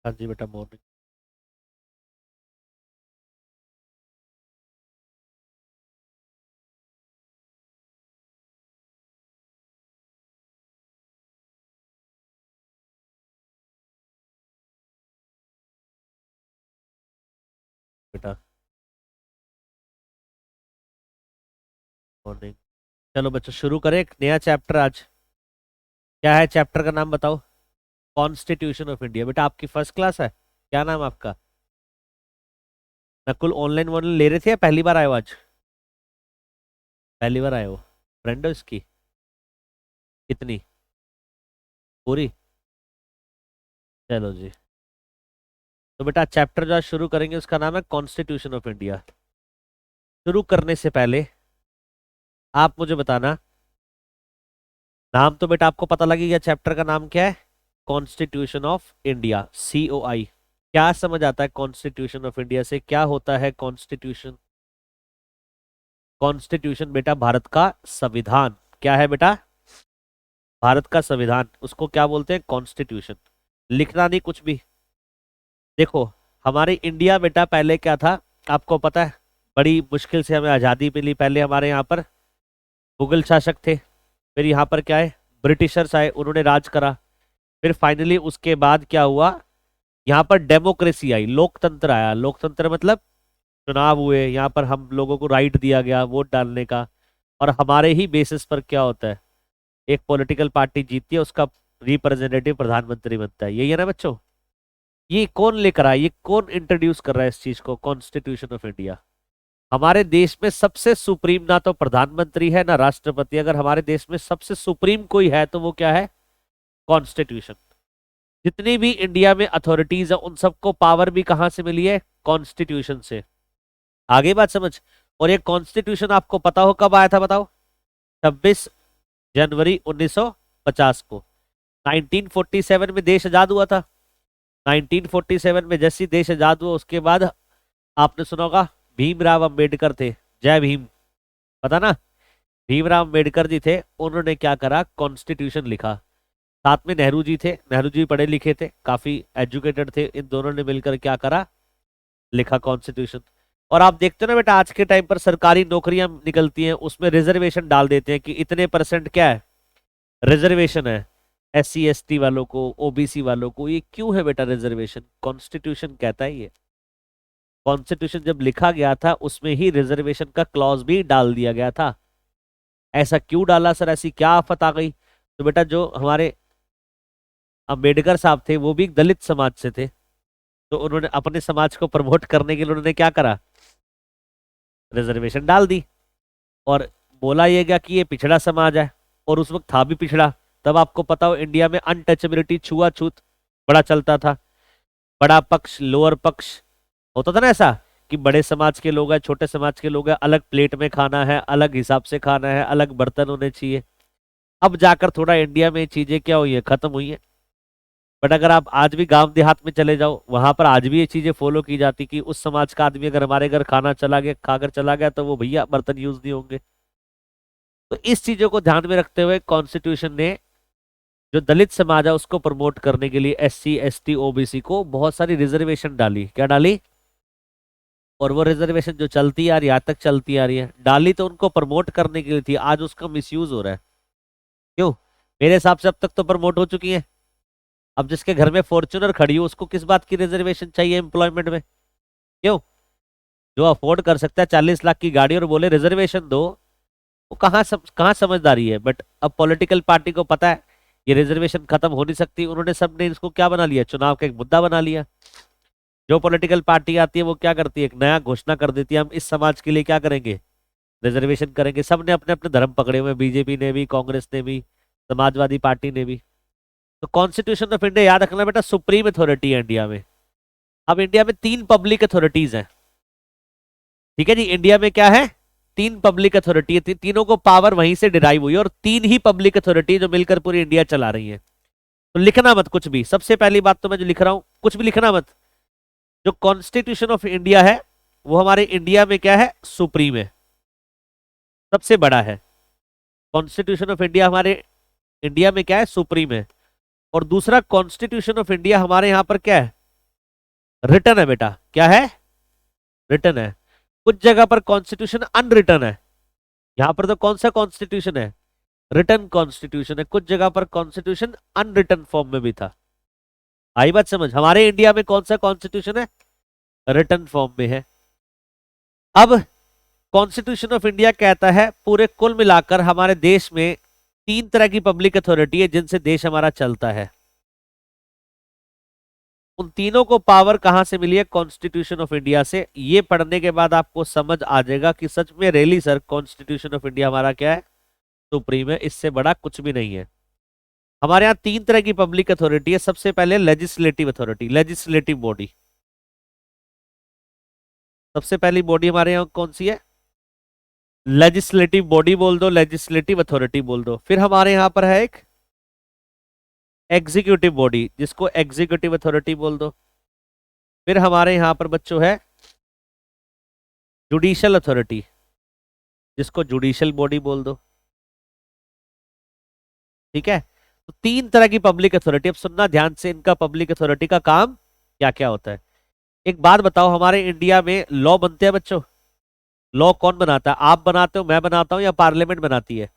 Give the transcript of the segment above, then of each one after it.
हाँ जी बेटा, मॉर्निंग। बेटा मॉर्निंग। चलो बच्चों, शुरू करें एक नया चैप्टर आज। क्या है चैप्टर का नाम बताओ? Constitution of India. बेटा आपकी फर्स्ट क्लास है, क्या नाम आपका? नकुल, ऑनलाइन वॉनलाइन ले रहे थे या पहली बार आए हो आज? पहली बार आए हो? फ्रेंड हो इसकी? कितनी? पूरी? चलो जी। तो बेटा चैप्टर जो आज शुरू करेंगे उसका नाम है कॉन्स्टिट्यूशन ऑफ इंडिया। शुरू करने से पहले आप मुझे बताना, नाम तो बेटा आपको पता लगी गया, चैप्टर का नाम क्या है? Constitution of India, COI। क्या समझ आता है कॉन्स्टिट्यूशन ऑफ इंडिया से? क्या होता है कॉन्स्टिट्यूशन? कॉन्स्टिट्यूशन बेटा भारत का संविधान। क्या है बेटा? भारत का संविधान, उसको क्या बोलते हैं? कॉन्स्टिट्यूशन। लिखना नहीं कुछ भी। देखो, हमारे इंडिया बेटा पहले क्या था, आपको पता है? बड़ी मुश्किल से हमें आज़ादी मिली। पहले हमारे यहाँ पर मुगल शासक थे, फिर यहाँ पर क्या है, ब्रिटिशर्स आए, उन्होंने राज करा। फिर फाइनली उसके बाद क्या हुआ, यहाँ पर डेमोक्रेसी आई, लोकतंत्र आया। लोकतंत्र मतलब चुनाव हुए, यहाँ पर हम लोगों को राइट दिया गया वोट डालने का। और हमारे ही बेसिस पर क्या होता है, एक पॉलिटिकल पार्टी जीतती है, उसका रिप्रेजेंटेटिव प्रधानमंत्री बनता है। यही है ना बच्चों? ये कौन लेकर आया, ये कौन इंट्रोड्यूस कर रहा है इस चीज को, कॉन्स्टिट्यूशन ऑफ इंडिया? हमारे देश में सबसे सुप्रीम ना तो प्रधानमंत्री है ना राष्ट्रपति। अगर हमारे देश में सबसे सुप्रीम कोई है तो वो क्या है? कॉन्स्टिट्यूशन। जितनी भी इंडिया में अथॉरिटीज है उन सबको पावर भी कहां से मिली है? कॉन्स्टिट्यूशन से। आगे बात समझ। और ये कॉन्स्टिट्यूशन आपको पता हो कब आया था बताओ? 26 जनवरी 1950 को। 1947 में देश आजाद हुआ था। 1947 में जैसे ही देश आजाद हुआ उसके बाद आपने सुना होगा, भीमराव अंबेडकर थे। जय भीम। पता ना? भीमराव अंबेडकर जी थे, उन्होंने क्या करा, कॉन्स्टिट्यूशन लिखा। साथ में नेहरू जी थे, नेहरू जी पढ़े लिखे थे, काफी एजुकेटेड थे। इन दोनों ने मिलकर क्या करा, लिखा कॉन्स्टिट्यूशन। और आप देखते हो ना बेटा, आज के टाइम पर सरकारी नौकरियां निकलती हैं, उसमें रिजर्वेशन डाल देते हैं कि इतने परसेंट क्या है, रिजर्वेशन है। SC ST वालों को, OBC वालों को। ये क्यों है बेटा रिजर्वेशन? कॉन्स्टिट्यूशन कहता है ये। कॉन्स्टिट्यूशन जब लिखा गया था उसमें ही रिजर्वेशन का क्लॉज भी डाल दिया गया था। ऐसा क्यों डाला सर, ऐसी क्या आफत आ गई? तो बेटा जो हमारे अंबेडकर साहब थे वो भी दलित समाज से थे, तो उन्होंने अपने समाज को प्रमोट करने के लिए उन्होंने क्या करा, रिजर्वेशन डाल दी। और बोला ये गया कि ये पिछड़ा समाज है, और उस वक्त था भी पिछड़ा। तब आपको पता हो इंडिया में अनटचेबिलिटी, छुआछूत बड़ा चलता था। बड़ा पक्ष, लोअर पक्ष होता था ना ऐसा, कि बड़े समाज के लोग हैं, छोटे समाज के लोग हैं, अलग प्लेट में खाना है, अलग हिसाब से खाना है, अलग बर्तन होने चाहिए। अब जाकर थोड़ा इंडिया में चीजें क्या हुई है, खत्म हुई है। बट अगर आप आज भी गांव देहात में चले जाओ, वहां पर आज भी ये चीजें फॉलो की जाती कि उस समाज का आदमी अगर हमारे घर खाना चला गया, खाकर चला गया, तो वो भैया बर्तन यूज नहीं होंगे। तो इस चीजों को ध्यान में रखते हुए कॉन्स्टिट्यूशन ने जो दलित समाज है उसको प्रमोट करने के लिए SC ST OBC को बहुत सारी रिजर्वेशन डाली। क्या डाली? और वो रिजर्वेशन जो चलती आ रही है, आज तक चलती आ रही है। डाली तो उनको प्रमोट करने के लिए थी, आज उसका मिसयूज हो रहा है। क्यों? मेरे हिसाब से अब तक तो प्रमोट हो चुकी है। अब जिसके घर में फॉर्च्यूनर खड़ी हो उसको किस बात की रिजर्वेशन चाहिए एम्प्लॉयमेंट में? क्यों? जो अफोर्ड कर सकता है 40 लाख की गाड़ी और बोले रिजर्वेशन दो, वो कहाँ समझदारी है? बट अब पॉलिटिकल पार्टी को पता है ये रिजर्वेशन खत्म हो नहीं सकती, उन्होंने सबने इसको क्या बना लिया, चुनाव का एक मुद्दा बना लिया। जो पॉलिटिकल पार्टी आती है वो क्या करती है, एक नया घोषणा कर देती है, हम इस समाज के लिए क्या करेंगे, रिजर्वेशन करेंगे। सबने अपने अपने धर्म पकड़े हुए हैं, बीजेपी ने भी, कांग्रेस ने भी, समाजवादी पार्टी ने भी। तो कॉन्स्टिट्यूशन ऑफ इंडिया याद रखना बेटा, सुप्रीम अथॉरिटी है इंडिया में। अब इंडिया में 3 पब्लिक अथॉरिटीज हैं। ठीक है जी, इंडिया में क्या है, 3 पब्लिक अथॉरिटी है। तीनों को पावर वहीं से डिराइव हुई है, और 3 ही पब्लिक अथॉरिटी जो मिलकर पूरी इंडिया चला रही है। तो लिखना मत कुछ भी, सबसे पहली बात तो मैं जो लिख रहा हूं कुछ भी लिखना मत। जो कॉन्स्टिट्यूशन ऑफ इंडिया है वो हमारे इंडिया में क्या है, सुप्रीम है, सबसे बड़ा है। कॉन्स्टिट्यूशन ऑफ इंडिया हमारे इंडिया में क्या है, सुप्रीम है। और दूसरा, कॉन्स्टिट्यूशन ऑफ इंडिया हमारे यहाँ पर क्या है, रिटर्न है बेटा, क्या है, रिटर्न है। कुछ जगह पर कॉन्स्टिट्यूशन अनरिटर्न है, यहां पर तो कौन सा कॉन्स्टिट्यूशन है, रिटर्न कॉन्स्टिट्यूशन है। कुछ जगह पर कॉन्स्टिट्यूशन अनरिटर्न फॉर्म में भी था। आई बात समझ, हमारे इंडिया में कौन सा कॉन्स्टिट्यूशन है, रिटर्न फॉर्म में है। अब कॉन्स्टिट्यूशन ऑफ इंडिया कहता है पूरे कुल मिलाकर हमारे देश में तीन तरह की पब्लिक अथॉरिटी है जिनसे देश हमारा चलता है। उन तीनों को पावर कहां से मिली है, कॉन्स्टिट्यूशन ऑफ इंडिया से। ये पढ़ने के बाद आपको समझ आ जाएगा कि सच में really sir constitution of India हमारा क्या है, सुप्रीम है, इससे बड़ा कुछ भी नहीं है। हमारे यहाँ तीन तरह की पब्लिक अथॉरिटी है। सबसे पहले लेजिस्लेटिव अथॉरिटी, लेजिस्लेटिव बॉडी। सबसे पहली बॉडी हमारे यहाँ कौन सी है, लेजिस्लेटिव बॉडी बोल दो, लेजिस्लेटिव अथॉरिटी बोल दो। फिर हमारे यहाँ पर है एक एग्जीक्यूटिव बॉडी जिसको एग्जीक्यूटिव अथॉरिटी बोल दो। फिर हमारे यहाँ पर बच्चों है जुडिशियल अथॉरिटी जिसको जुडिशियल बॉडी बोल दो। ठीक है, तो तीन तरह की पब्लिक अथॉरिटी। अब सुनना ध्यान से, इनका पब्लिक अथॉरिटी का काम क्या क्या होता है। एक बात बताओ, हमारे इंडिया में लॉ बनते हैं बच्चों, लॉ कौन बनाता है, आप बनाते हो, मैं बनाता हूं, या पार्लियामेंट बनाती है,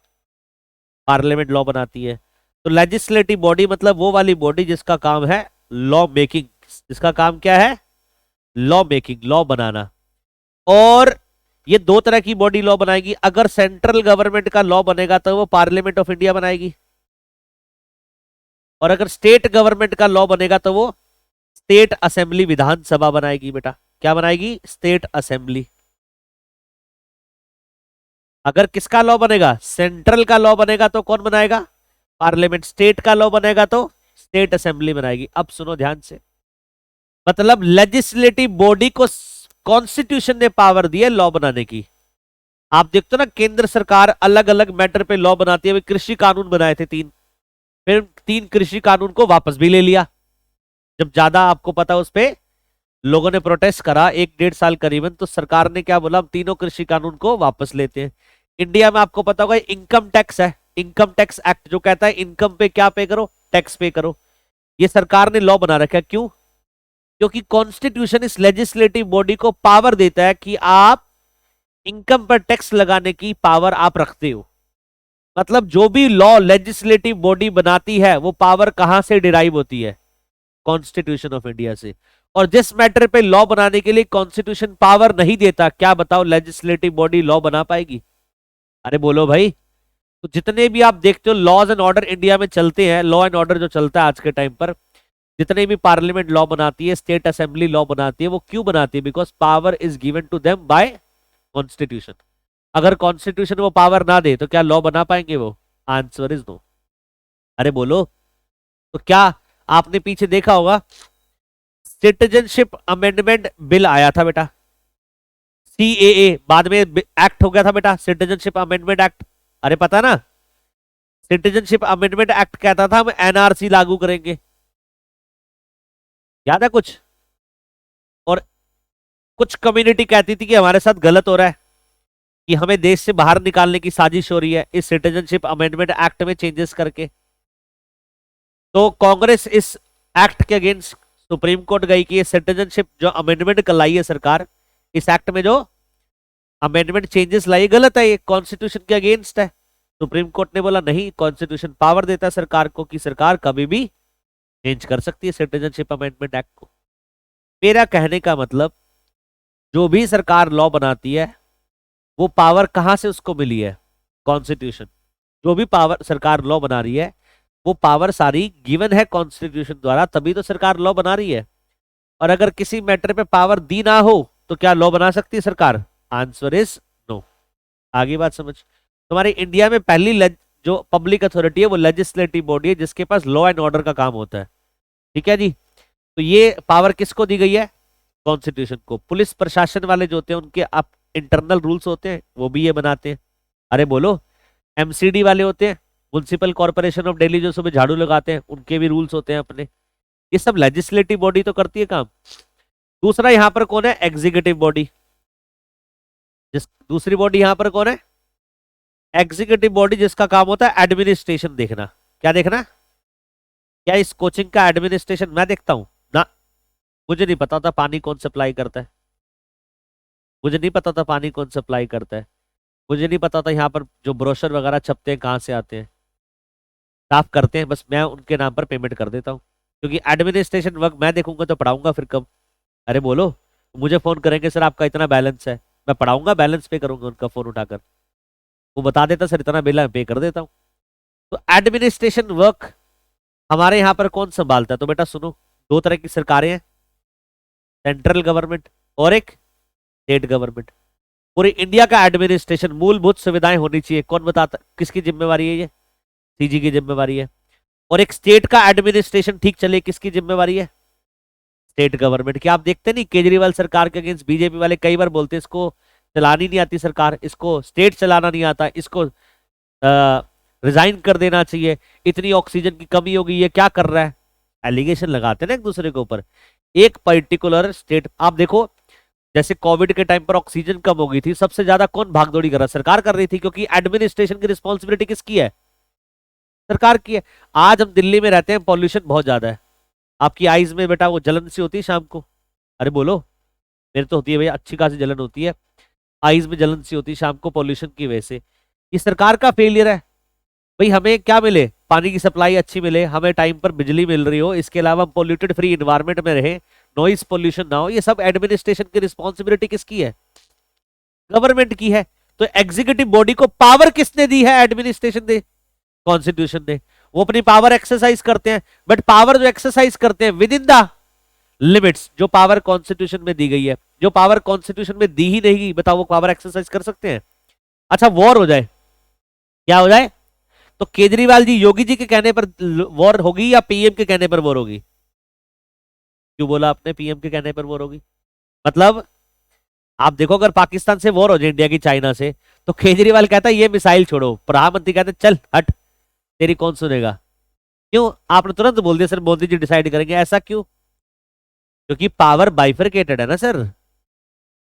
पार्लियामेंट लॉ बनाती है। तो लेजिस्लेटिव बॉडी मतलब वो वाली बॉडी जिसका काम है लॉ मेकिंग, जिसका काम क्या है, लॉ मेकिंग, लॉ बनाना। और ये दो तरह की बॉडी लॉ बनाएगी। अगर सेंट्रल गवर्नमेंट का लॉ बनेगा तो वो पार्लियामेंट ऑफ इंडिया बनाएगी, और अगर स्टेट गवर्नमेंट का लॉ बनेगा तो वो स्टेट असेंबली, विधानसभा बनाएगी। बेटा क्या बनाएगी, स्टेट असेंबली। अगर किसका लॉ बनेगा, सेंट्रल का लॉ बनेगा तो कौन बनाएगा, पार्लियामेंट। स्टेट का लॉ बनेगा तो स्टेट असेंबली बनाएगी। अब सुनो ध्यान से, मतलब लेजिस्लेटिव बॉडी को कॉन्स्टिट्यूशन ने पावर दी है लॉ बनाने की। आप देखते हो ना, केंद्र सरकार अलग अलग मैटर पे लॉ बनाती है। कृषि कानून बनाए थे तीन, फिर तीन कृषि कानून को वापस भी ले लिया जब ज्यादा आपको पता उस पे लोगों ने प्रोटेस्ट करा 1-1.5 साल करीबन, तो सरकार ने क्या बोला, हम तीनों कृषि कानून को वापस लेते हैं। इंडिया में आपको पता होगा इनकम टैक्स है, इनकम टैक्स एक्ट जो कहता है इनकम पे क्या पे करो, टैक्स पे करो। ये सरकार ने लॉ बना रखा है, क्यों, क्योंकि कॉन्स्टिट्यूशन इस लेजिस्लेटिव बॉडी को पावर देता है कि आप इनकम पर टैक्स लगाने की पावर आप रखते हो। मतलब जो भी लॉ लेजिस्लेटिव बॉडी बनाती है वो पावर कहां से डिराइव होती है, कॉन्स्टिट्यूशन ऑफ इंडिया से। और जिस मैटर पे लॉ बनाने के लिए कॉन्स्टिट्यूशन पावर नहीं देता, क्या बताओ लेजिस्लेटिव बॉडी लॉ बना पाएगी, अरे बोलो भाई। तो जितने भी आप देखते हो लॉज एंड ऑर्डर इंडिया में चलते हैं, लॉ एंड ऑर्डर जो चलता है आज के टाइम पर, जितने भी पार्लियामेंट लॉ बनाती है, स्टेट असेंबली लॉ बनाती है, वो क्यों बनाती है, because power is given to them by constitution. अगर कॉन्स्टिट्यूशन वो पावर ना दे तो क्या लॉ बना पाएंगे वो, आंसर इज नो। अरे बोलो, तो क्या आपने पीछे देखा होगा सिटीजनशिप अमेंडमेंट बिल आया था बेटा, सीएए, बाद में एक्ट हो गया था बेटा, सिटीजनशिप अमेंडमेंट एक्ट। अरे पता ना, सिटीजनशिप अमेंडमेंट एक्ट कहता था हम एनआरसी लागू करेंगे, याद है कुछ। और कुछ कम्युनिटी कहती थी कि हमारे साथ गलत हो रहा है, कि हमें देश से बाहर निकालने की साजिश हो रही है इस सिटीजनशिप अमेंडमेंट एक्ट में चेंजेस करके। तो कांग्रेस इस एक्ट के अगेंस्ट सुप्रीम कोर्ट गई कि ये सिटीजनशिप जो अमेंडमेंट कर लाई है सरकार, इस एक्ट में जो अमेंडमेंट चेंजेस लाई गलत है, ये कॉन्स्टिट्यूशन के अगेंस्ट है। सुप्रीम कोर्ट ने बोला नहीं, कॉन्स्टिट्यूशन पावर देता है सरकार को कि सरकार कभी भी चेंज कर सकती है सिटीजनशिप अमेंडमेंट एक्ट को। मेरा कहने का मतलब, जो भी सरकार लॉ बनाती है वो पावर कहां से उसको मिली है, कॉन्स्टिट्यूशन। जो भी पावर सरकार लॉ बना रही है वो पावर सारी गिवन है कॉन्स्टिट्यूशन द्वारा, तभी तो सरकार लॉ बना रही है। और अगर किसी मैटर पे पावर दी ना हो तो क्या लॉ बना सकती है सरकार, आंसर इज नो। आगे बात समझ, तुम्हारे इंडिया में पहली जो पब्लिक अथॉरिटी है वो लेजिस्लेटिव बॉडी है जिसके पास लॉ एंड ऑर्डर का काम होता है। ठीक है जी, तो ये पावर किसको दी गई है, कॉन्स्टिट्यूशन को। पुलिस प्रशासन वाले जो होते हैं उनके आप इंटरनल रूल्स होते हैं, वो भी ये बनाते हैं। अरे बोलो, एमसीडी वाले होते हैं, म्युनिसिपल कॉर्पोरेशन ऑफ दिल्ली, जो सुबह झाड़ू लगाते हैं, उनके भी रूल्स होते हैं अपने। ये सब लेजिस्लेटिव बॉडी तो करती है काम। दूसरा यहां पर कौन है, एग्जीक्यूटिव बॉडी। जिस दूसरी बॉडी यहां पर कौन है, एग्जीक्यूटिव बॉडी, जिसका काम होता है एडमिनिस्ट्रेशन देखना। क्या देखना, क्या इस कोचिंग का एडमिनिस्ट्रेशन मैं देखता हूं ना, मुझे नहीं पता था पानी कौन सप्लाई करता है, मुझे नहीं पता था पानी कौन सप्लाई करता है, मुझे नहीं पता था यहाँ पर जो ब्रोशर वगैरह छपते हैं कहाँ से आते हैं। साफ करते हैं, बस मैं उनके नाम पर पेमेंट कर देता हूँ, क्योंकि एडमिनिस्ट्रेशन वर्क मैं देखूंगा तो पढ़ाऊंगा फिर कब। अरे बोलो, मुझे फोन करेंगे सर आपका इतना बैलेंस है, मैं पढ़ाऊंगा, बैलेंस पे करूंगा उनका फोन उठाकर, वो बता देता सर इतना बिल है, पे कर देता हूँ। तो एडमिनिस्ट्रेशन वर्क हमारे यहाँ पर कौन संभालता है? तो बेटा सुनो, दो तरह की सरकारें हैं, सेंट्रल गवर्नमेंट और एक स्टेट गवर्नमेंट। पूरी इंडिया का एडमिनिस्ट्रेशन, मूलभूत सुविधाएं होनी चाहिए, कौन बताता किसकी जिम्मेवारी है? ये सीजी की जिम्मेवारी है। और एक स्टेट का एडमिनिस्ट्रेशन ठीक चले, किसकी जिम्मेवारी है? स्टेट गवर्नमेंट की। आप देखते नहीं केजरीवाल सरकार के अगेंस्ट बीजेपी वाले कई बार बोलते हैं इसको चलानी नहीं आती सरकार, इसको स्टेट चलाना नहीं आता, इसको रिजाइन कर देना चाहिए, इतनी ऑक्सीजन की कमी होगी, ये क्या कर रहा है? एलिगेशन लगाते हैं ना एक दूसरे के ऊपर। एक पर्टिकुलर स्टेट, आप देखो जैसे कोविड के टाइम पर ऑक्सीजन कम हो गई थी, सबसे ज्यादा कौन भागदौड़ी कर रहा? सरकार कर रही थी, क्योंकि एडमिनिस्ट्रेशन की रिस्पॉन्सिबिलिटी किसकी है? सरकार की है। आज हम दिल्ली में रहते हैं, पॉल्यूशन बहुत ज्यादा है, आपकी आईज में बेटा वो जलन सी होती है शाम को? अरे बोलो, मेरे तो होती है भैया, अच्छी खासी जलन होती है, आईज में जलन सी होती है शाम को पॉल्यूशन की वजह से। ये सरकार का फेलियर है। भाई हमें क्या मिले? पानी की सप्लाई अच्छी मिले, हमें टाइम पर बिजली मिल रही हो, इसके अलावा पोल्यूटेड फ्री इन्वायरमेंट में रहे, नॉइस पोल्यूशन ना हो, ये सब एडमिनिस्ट्रेशन की रिस्पॉन्सिबिलिटी किसकी है? गवर्नमेंट की है। तो एग्जीक्यूटिव बॉडी को पावर किसने दी है? एडमिनिस्ट्रेशन ने, कॉन्स्टिट्यूशन ने। वो अपनी पावर एक्सरसाइज करते हैं, बट पावर जो एक्सरसाइज करते हैं विद इन द लिमिट्स, जो पावर कॉन्स्टिट्यूशन में दी गई है। जो पावर कॉन्स्टिट्यूशन में दी ही नहीं, बताओ वो पावर एक्सरसाइज कर सकते हैं? अच्छा वॉर हो जाए, क्या हो जाए? तो केजरीवाल जी, योगी जी के कहने पर वॉर होगी या पीएम के कहने पर वॉर होगी? क्यों बोला आपने पीएम के कहने पर वॉर होगी? मतलब आप देखो, अगर पाकिस्तान से वॉर हो जाए, इंडिया की चाइना से, तो केजरीवाल कहता है ये मिसाइल छोड़ो, प्रधानमंत्री कहते चल हट, तेरी कौन सुनेगा? क्यों? आपने तुरंत बोल दिया सर मोदी जी डिसाइड करेंगे, ऐसा क्यों? क्योंकि पावर बाइफरकेटेड है ना सर।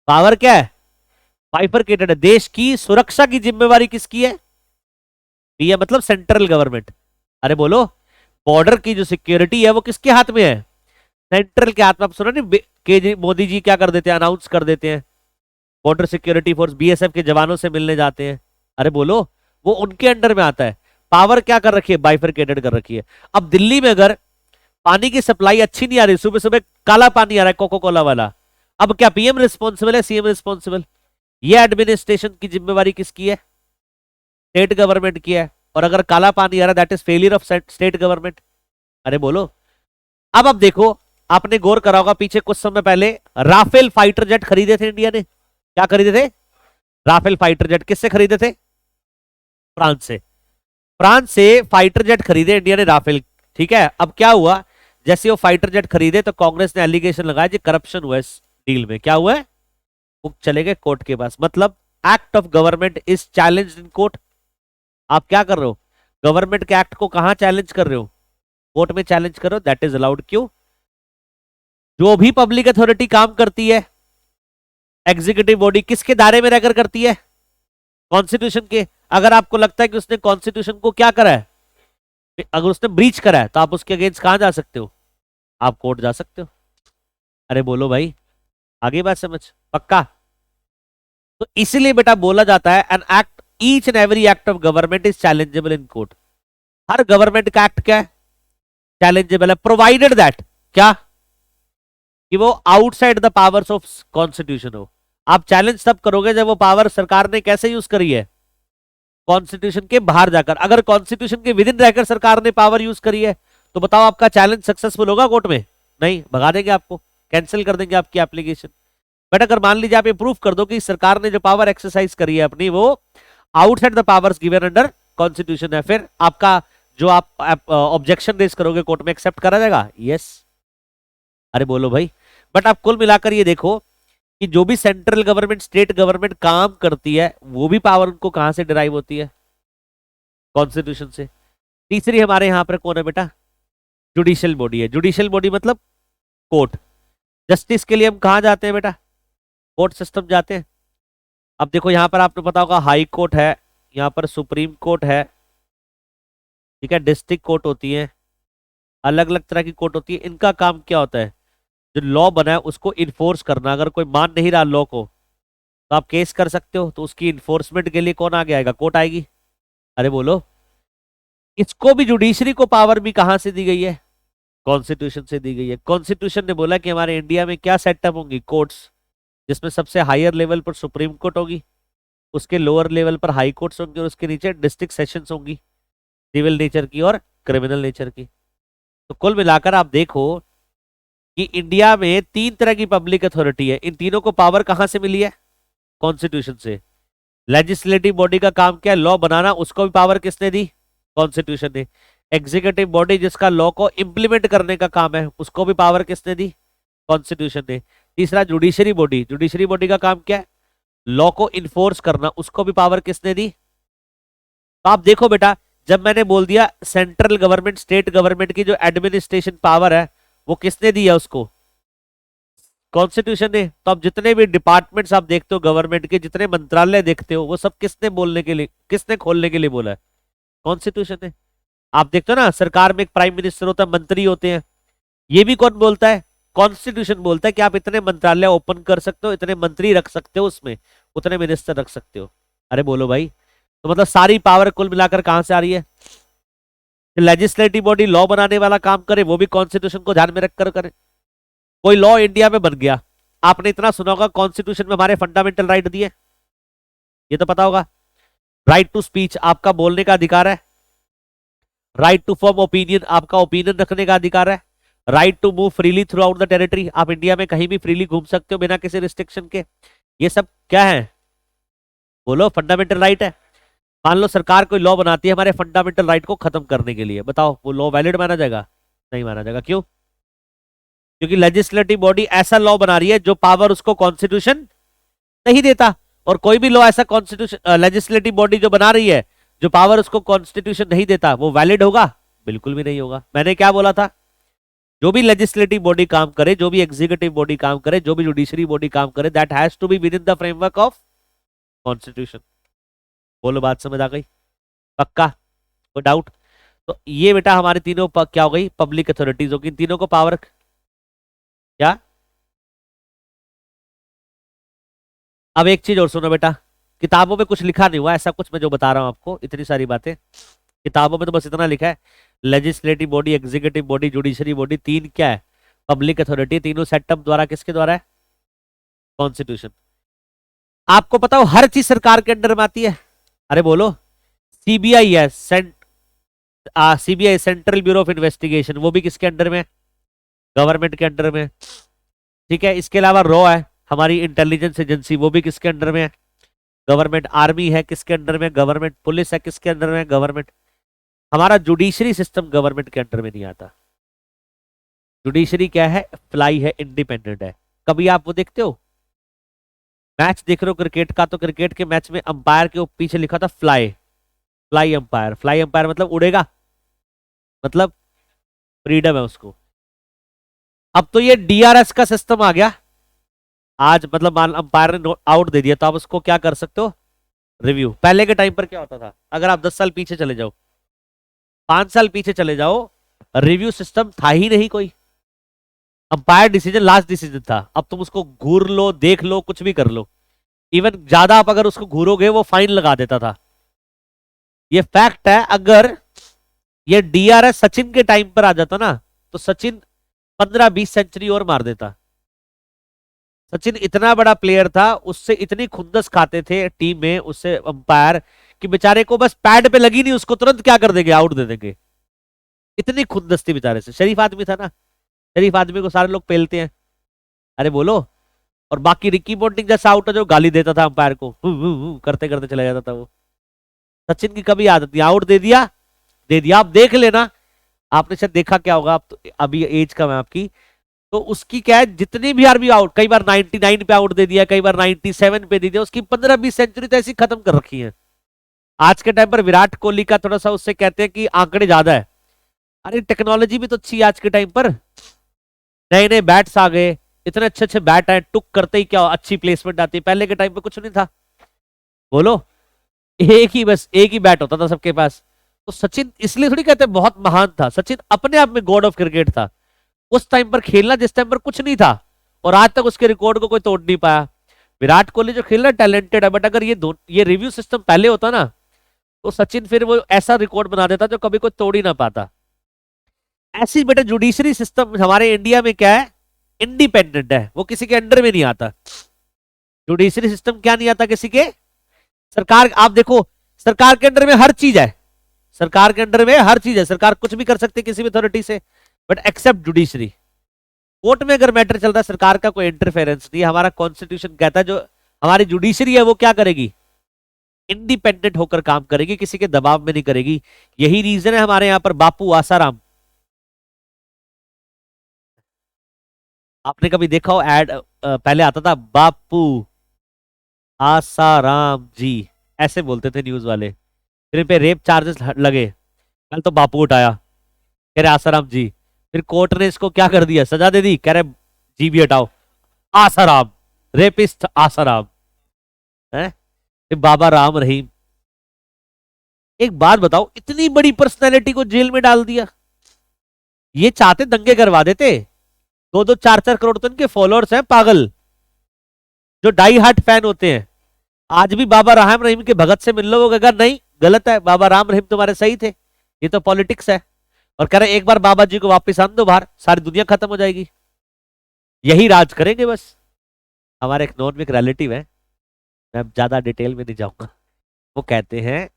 पावर क्या है? बाइफरकेटेड है। देश की सुरक्षा की जिम्मेवारी किसकी है? पीएम मतलब सेंट्रल गवर्नमेंट। अरे बोलो, बॉर्डर की जो सिक्योरिटी है वो किसके हाथ में है? सेंट्रल के हाथ में। आप सुना नहीं मोदी जी क्या कर देते हैं, अनाउंस कर देते हैं, बॉर्डर सिक्योरिटी फोर्स बीएसएफ के जवानों से मिलने जाते हैं। अरे बोलो, वो उनके अंडर में आता है। पावर क्या कर रखी है? बाइफरकेटेड कर रखी है। अब दिल्ली में अगर पानी की सप्लाई अच्छी नहीं आ रही, सुबह सुबह काला पानी आ रहा है कोको कोला वाला, अब क्या पीएम रिस्पॉन्सिबल है, सीएम रिस्पॉन्सिबल? ये एडमिनिस्ट्रेशन की जिम्मेवारी किसकी है? स्टेट गवर्नमेंट की है। और अगर काला पानी आ रहा है, that is failure of state government. अरे बोलो। अब देखो, आपने गौर करा होगा पीछे कुछ समय पहले राफेल फाइटर जेट खरीदे थे इंडिया ने। क्या खरीदे थे? Rafale fighter jet. किससे खरीदे थे? फ्रांस से। फ्रांस से फाइटर जेट खरीदे इंडिया ने, राफेल। ठीक है, अब क्या हुआ? जैसे वो फाइटर जेट खरीदे तो कांग्रेस ने एलिगेशन लगाया कि करप्शन हुआ इस डील में। क्या हुआ है? वो चले गए कोर्ट के पास। मतलब act of government is challenged in court. आप क्या कर रहे हो? गवर्नमेंट के एक्ट को कहां चैलेंज कर रहे हो? कोर्ट में चैलेंज करो, दैट इज अलाउड। क्यों? जो भी पब्लिक अथॉरिटी काम करती है, एग्जीक्यूटिव बॉडी किसके दायरे में रहकर करती है? कॉन्स्टिट्यूशन के। अगर आपको लगता है कि उसने कॉन्स्टिट्यूशन को क्या करा है, अगर उसने ब्रीच करा है, तो आप उसके अगेंस्ट कहां जा सकते हो? आप कोर्ट जा सकते हो। अरे बोलो भाई, आगे बात समझ? पक्का? तो इसलिए बेटा बोला जाता है an act, each and every act of government is challengeable in court. Her government का एक्ट क्या है? चैलेंजेबल है, प्रोवाइडेड दैट क्या, कि वो outside the powers of constitution हो। आप चैलेंज तब करोगे जब वो पावर सरकार ने कैसे यूज करी है? कॉन्स्टिट्यूशन के बाहर जाकर। अगर कॉन्स्टिट्यूशन के विद इन रहकर सरकार ने पावर यूज करी है, तो बताओ आपका चैलेंज सक्सेसफुल होगा कोर्ट में? नहीं, भगा देंगे आपको, कैंसिल कर देंगे आपकी एप्लीकेशन। बट अगर मान लीजिए आप ये प्रूफ कर दो कि सरकार ने जो पावर एक्सरसाइज करी है अपनी, वो outside the powers given under constitution है, फिर आपका जो आप ऑब्जेक्शन रेज करोगे कोर्ट में, एक्सेप्ट करा जाएगा? यस। अरे बोलो भाई। बट आप कुल मिलाकर ये देखो कि जो भी सेंट्रल गवर्नमेंट, स्टेट गवर्नमेंट काम करती है, वो भी पावर उनको कहां से डिराइव होती है? कॉन्स्टिट्यूशन से। तीसरी हमारे यहां पर कौन है बेटा? जुडिशियल बॉडी है। जुडिशियल बॉडी मतलब कोर्ट। जस्टिस के लिए हम कहां जाते हैं बेटा? कोर्ट सिस्टम जाते हैं। अब देखो यहां पर आपने पता होगा हाई कोर्ट है, यहां पर सुप्रीम कोर्ट है, ठीक है, डिस्ट्रिक्ट कोर्ट होती है, अलग अलग तरह की कोर्ट होती है। इनका काम क्या होता है? जो लॉ बना है उसको इन्फोर्स करना। अगर कोई मान नहीं रहा लॉ को तो आप केस कर सकते हो, तो उसकी इन्फोर्समेंट के लिए कौन आगे आएगा? कोर्ट आएगी। अरे बोलो। इसको भी जुडिशरी को पावर भी कहां से दी गई है? कॉन्स्टिट्यूशन से दी गई है। कॉन्स्टिट्यूशन ने बोला कि हमारे इंडिया में क्या सेटअप होंगी? कोर्ट्स, जिसमें सबसे हायर लेवल पर सुप्रीम कोर्ट होगी, उसके लोअर लेवल पर हाई कोर्ट्स होंगी, और उसके नीचे डिस्ट्रिक्ट सेशंस होंगी, सिविल नेचर की और क्रिमिनल नेचर की। तो कुल मिलाकर आप देखो कि इंडिया में 3 तरह की पब्लिक अथॉरिटी है। इन तीनों को पावर कहां से मिली है? कॉन्स्टिट्यूशन से। लेजिस्लेटिव बॉडी का काम क्या है? लॉ बनाना। उसको भी पावर किसने दी? कॉन्स्टिट्यूशन ने। एग्जीक्यूटिव बॉडी जिसका लॉ को इंप्लीमेंट करने का काम है, उसको भी पावर किसने दी? कॉन्स्टिट्यूशन ने। तीसरा जुडिशरी बॉडी। जुडिशरी बॉडी का काम क्या है? लॉ को इन्फोर्स करना। उसको भी पावर किसने दी? तो आप देखो बेटा, जब मैंने बोल दिया सेंट्रल गवर्नमेंट स्टेट गवर्नमेंट की जो एडमिनिस्ट्रेशन पावर है वो किसने दी है? उसको कॉन्स्टिट्यूशन ने। तो अब जितने भी डिपार्टमेंट्स आप देखते हो गवर्नमेंट के, जितने मंत्रालय देखते हो, वो सब किसने बोलने के लिए, किसने खोलने के लिए बोला है? कॉन्स्टिट्यूशन ने। आप देखते हो ना, सरकार में एक प्राइम मिनिस्टर होता है, मंत्री होते हैं, ये भी कौन बोलता है? कॉन्स्टिट्यूशन बोलता है कि आप इतने मंत्रालय ओपन कर सकते हो, इतने मंत्री रख सकते हो, उसमें उतने मिनिस्टर रख सकते हो। अरे बोलो भाई। तो मतलब सारी पावर कुल मिलाकर कहां से आ रही है? लेजिस्लेटिव बॉडी लॉ बनाने वाला काम करे, वो भी कॉन्स्टिट्यूशन को ध्यान में रखकर करे। कोई लॉ इंडिया में बन गया, आपने इतना सुना होगा कॉन्स्टिट्यूशन में हमारे फंडामेंटल राइट दिए, ये तो पता होगा। राइट टू स्पीच, आपका बोलने का अधिकार है। राइट टू फॉर्म ओपिनियन, आपका ओपिनियन रखने का अधिकार है। Right to move freely throughout the territory, आप इंडिया में कहीं भी फ्रीली घूम सकते हो बिना किसी रिस्ट्रिक्शन के। ये सब क्या है? बोलो, फंडामेंटल राइट है। मान लो सरकार कोई लॉ बनाती है हमारे फंडामेंटल राइट को खत्म करने के लिए, बताओ वो लॉ वैलिड माना जाएगा? नहीं माना जाएगा। क्यों? क्योंकि लेजिस्लेटिव बॉडी ऐसा लॉ बना रही है जो पावर उसको कॉन्स्टिट्यूशन नहीं देता। और कोई भी लॉ ऐसा कॉन्स्टिट्यूशन लेजिस्लेटिव बॉडी जो बना रही है जो पावर उसको कॉन्स्टिट्यूशन नहीं देता, वो वैलिड होगा? बिल्कुल भी नहीं होगा। मैंने क्या बोला था? जो भी लेजिस्लेटिव बॉडी काम करे, जो भी एग्जीक्यूटिव बॉडी काम करे, जो भी जुडिशरी बॉडी काम करे, that has to be within the framework of constitution. बोलो, बात समझ आ गई? पक्का? कोई डाउट? तो ये बेटा हमारे तीनों क्या हो गई? पब्लिक अथॉरिटीज होगी। इन तीनों को पावर क्या? अब एक चीज और सुनो बेटा, किताबों में कुछ लिखा नहीं हुआ ऐसा कुछ, मैं जो बता रहा हूं आपको, इतनी सारी बातें किताबों में तो बस इतना लिखा है, legislative body, executive body, judiciary body, तीन क्या है? Public authority. तीनों सेटअप द्वारा, किसके द्वारा है? कॉन्स्टिट्यूशन। आपको पता हो हर चीज सरकार के अंडर में आती है? अरे बोलो। सीबीआई है, CBI central bureau of investigation, वो भी किसके अंडर में? गवर्नमेंट के अंडर में। ठीक है। इसके अलावा रॉ है हमारी इंटेलिजेंस एजेंसी, वो भी किसके अंडर में है? गवर्नमेंट। आर्मी है किसके अंडर में? गवर्नमेंट। पुलिस है किसके अंडर में? गवर्नमेंट। हमारा जुडिशरी सिस्टम गवर्नमेंट के अंडर में नहीं आता। जुडिशरी क्या है? फ्लाई है, इंडिपेंडेंट है। कभी आप वो देखते हो, मैच देख रहे हो क्रिकेट का, तो क्रिकेट के मैच में अंपायर के पीछे लिखा था fly, fly umpire. Fly umpire मतलब उड़ेगा, मतलब फ्रीडम है उसको। अब तो ये डीआरएस का सिस्टम आ गया। आज मतलब मान अंपायर ने आउट दे दिया तो आप उसको क्या कर सकते हो? रिव्यू। पहले के टाइम पर क्या होता था, अगर आप 10 साल पीछे चले जाओ, 5 साल पीछे चले जाओ, रिव्यू सिस्टम था ही नहीं कोई। अंपायर डिसीजन लास्ट डिसीजन था। अब तुम उसको घूर लो, देख लो, कुछ भी कर लो। इवन ज्यादा आप अगर उसको घूरोगे वो फाइन लगा देता था। ये फैक्ट है। अगर ये डीआरएस सचिन के टाइम पर आ जाता ना, तो सचिन 15-20 सेंचुरी और मार देता। सचिन इतना बड़ा प्लेयर था, उससे इतनी खुंदस खाते थे टीम में उससे अंपायर, कि बेचारे को बस पैड पे लगी नहीं, उसको तुरंत क्या कर देंगे? आउट दे देंगे। इतनी खुंदस थी बेचारे से। शरीफ आदमी था ना, शरीफ आदमी को सारे लोग पेलते हैं। अरे बोलो। और बाकी रिकी पॉन्टिंग जैसा आउट है जो गाली देता था अंपायर को, करते करते चला जाता था वो। सचिन की कभी आदत नहीं, आउट दे दिया, दे दिया। आप देख लेना, आपने शायद देखा क्या होगा, आप तो अभी एज कम है आपकी, तो उसकी क्या है, जितनी भी आर भी आउट, कई बार 99 पे आउट दे दिया, कई बार 97 पे दे दिया, उसकी 15-20 सेंचुरी तो ऐसी खत्म कर रखी है। आज के टाइम पर विराट कोहली का थोड़ा सा उससे कहते हैं कि आंकड़े ज्यादा है। अरे टेक्नोलॉजी भी तो अच्छी है आज के टाइम पर, नए नए बैट्स आ गए, इतने अच्छे अच्छे बैट आए, टुक करते ही क्या अच्छी प्लेसमेंट आती है। पहले के टाइम पे कुछ नहीं था। बोलो, बस एक ही बैट होता था सबके पास। तो सचिन इसलिए थोड़ी कहते बहुत महान था, सचिन अपने आप में गॉड ऑफ क्रिकेट था। उस टाइम पर खेलना जिस टाइम पर कुछ नहीं था, और आज तक उसके रिकॉर्ड को कोई तोड़ नहीं पाया। विराट कोहली जो खेल रहा है टैलेंटेड है, बट अगर ये रिव्यू सिस्टम पहले होता ना, तो सचिन फिर वो ऐसा रिकॉर्ड बना देता जो कभी कोई तोड़ ही ना पाता। ऐसी बेटा जुडिशरी सिस्टम हमारे इंडिया में क्या है, इंडिपेंडेंट है, वो किसी के अंडर में नहीं आता। जुडिशरी सिस्टम क्या नहीं आता किसी के, सरकार, आप देखो सरकार के अंडर में हर चीज है, सरकार के अंडर में हर चीज है, सरकार कुछ भी कर सकती है किसी भी अथॉरिटी से, बट एक्सेप्ट जुडिशरी। कोर्ट में अगर मैटर चल रहा है, सरकार का कोई इंटरफेरेंस नहीं है। हमारा कॉन्स्टिट्यूशन कहता है जो हमारी जुडिशरी है वो क्या करेगी, इंडिपेंडेंट होकर काम करेगी, किसी के दबाव में नहीं करेगी। यही रीजन है हमारे यहां पर बापू आसाराम, आपने कभी देखा हो एड, पहले आता था बापू आसाराम जी, ऐसे बोलते थे न्यूज वाले। फिर इन पे रेप चार्जेस लगे, कल तो बापू उठाया, कह रहे आसाराम जी। फिर कोर्ट ने इसको क्या कर दिया, सजा दे दी, कह रहे जी भी हटाओ, आसाराम, रेपिस्ट आसाराम है। फिर बाबा राम रहीम। एक बात बताओ, इतनी बड़ी पर्सनैलिटी को जेल में डाल दिया। ये चाहते दंगे करवा देते, 2-2 4-4 करोड़ तो इनके फॉलोअर्स हैं पागल, जो डाई हार्ट फैन होते हैं। आज भी बाबा राम रहीम के भगत से मिल लो, वो कहेगा नहीं गलत है, बाबा राम रहीम तुम्हारे सही थे, ये तो पॉलिटिक्स है। और कह रहे एक बार बाबा जी को वापस आन दो बाहर, सारी दुनिया खत्म हो जाएगी। यही राज करेंगे बस। हमारे एक नॉन में एक रिलेटिव है, मैं ज्यादा डिटेल में नहीं जाऊंगा, वो कहते हैं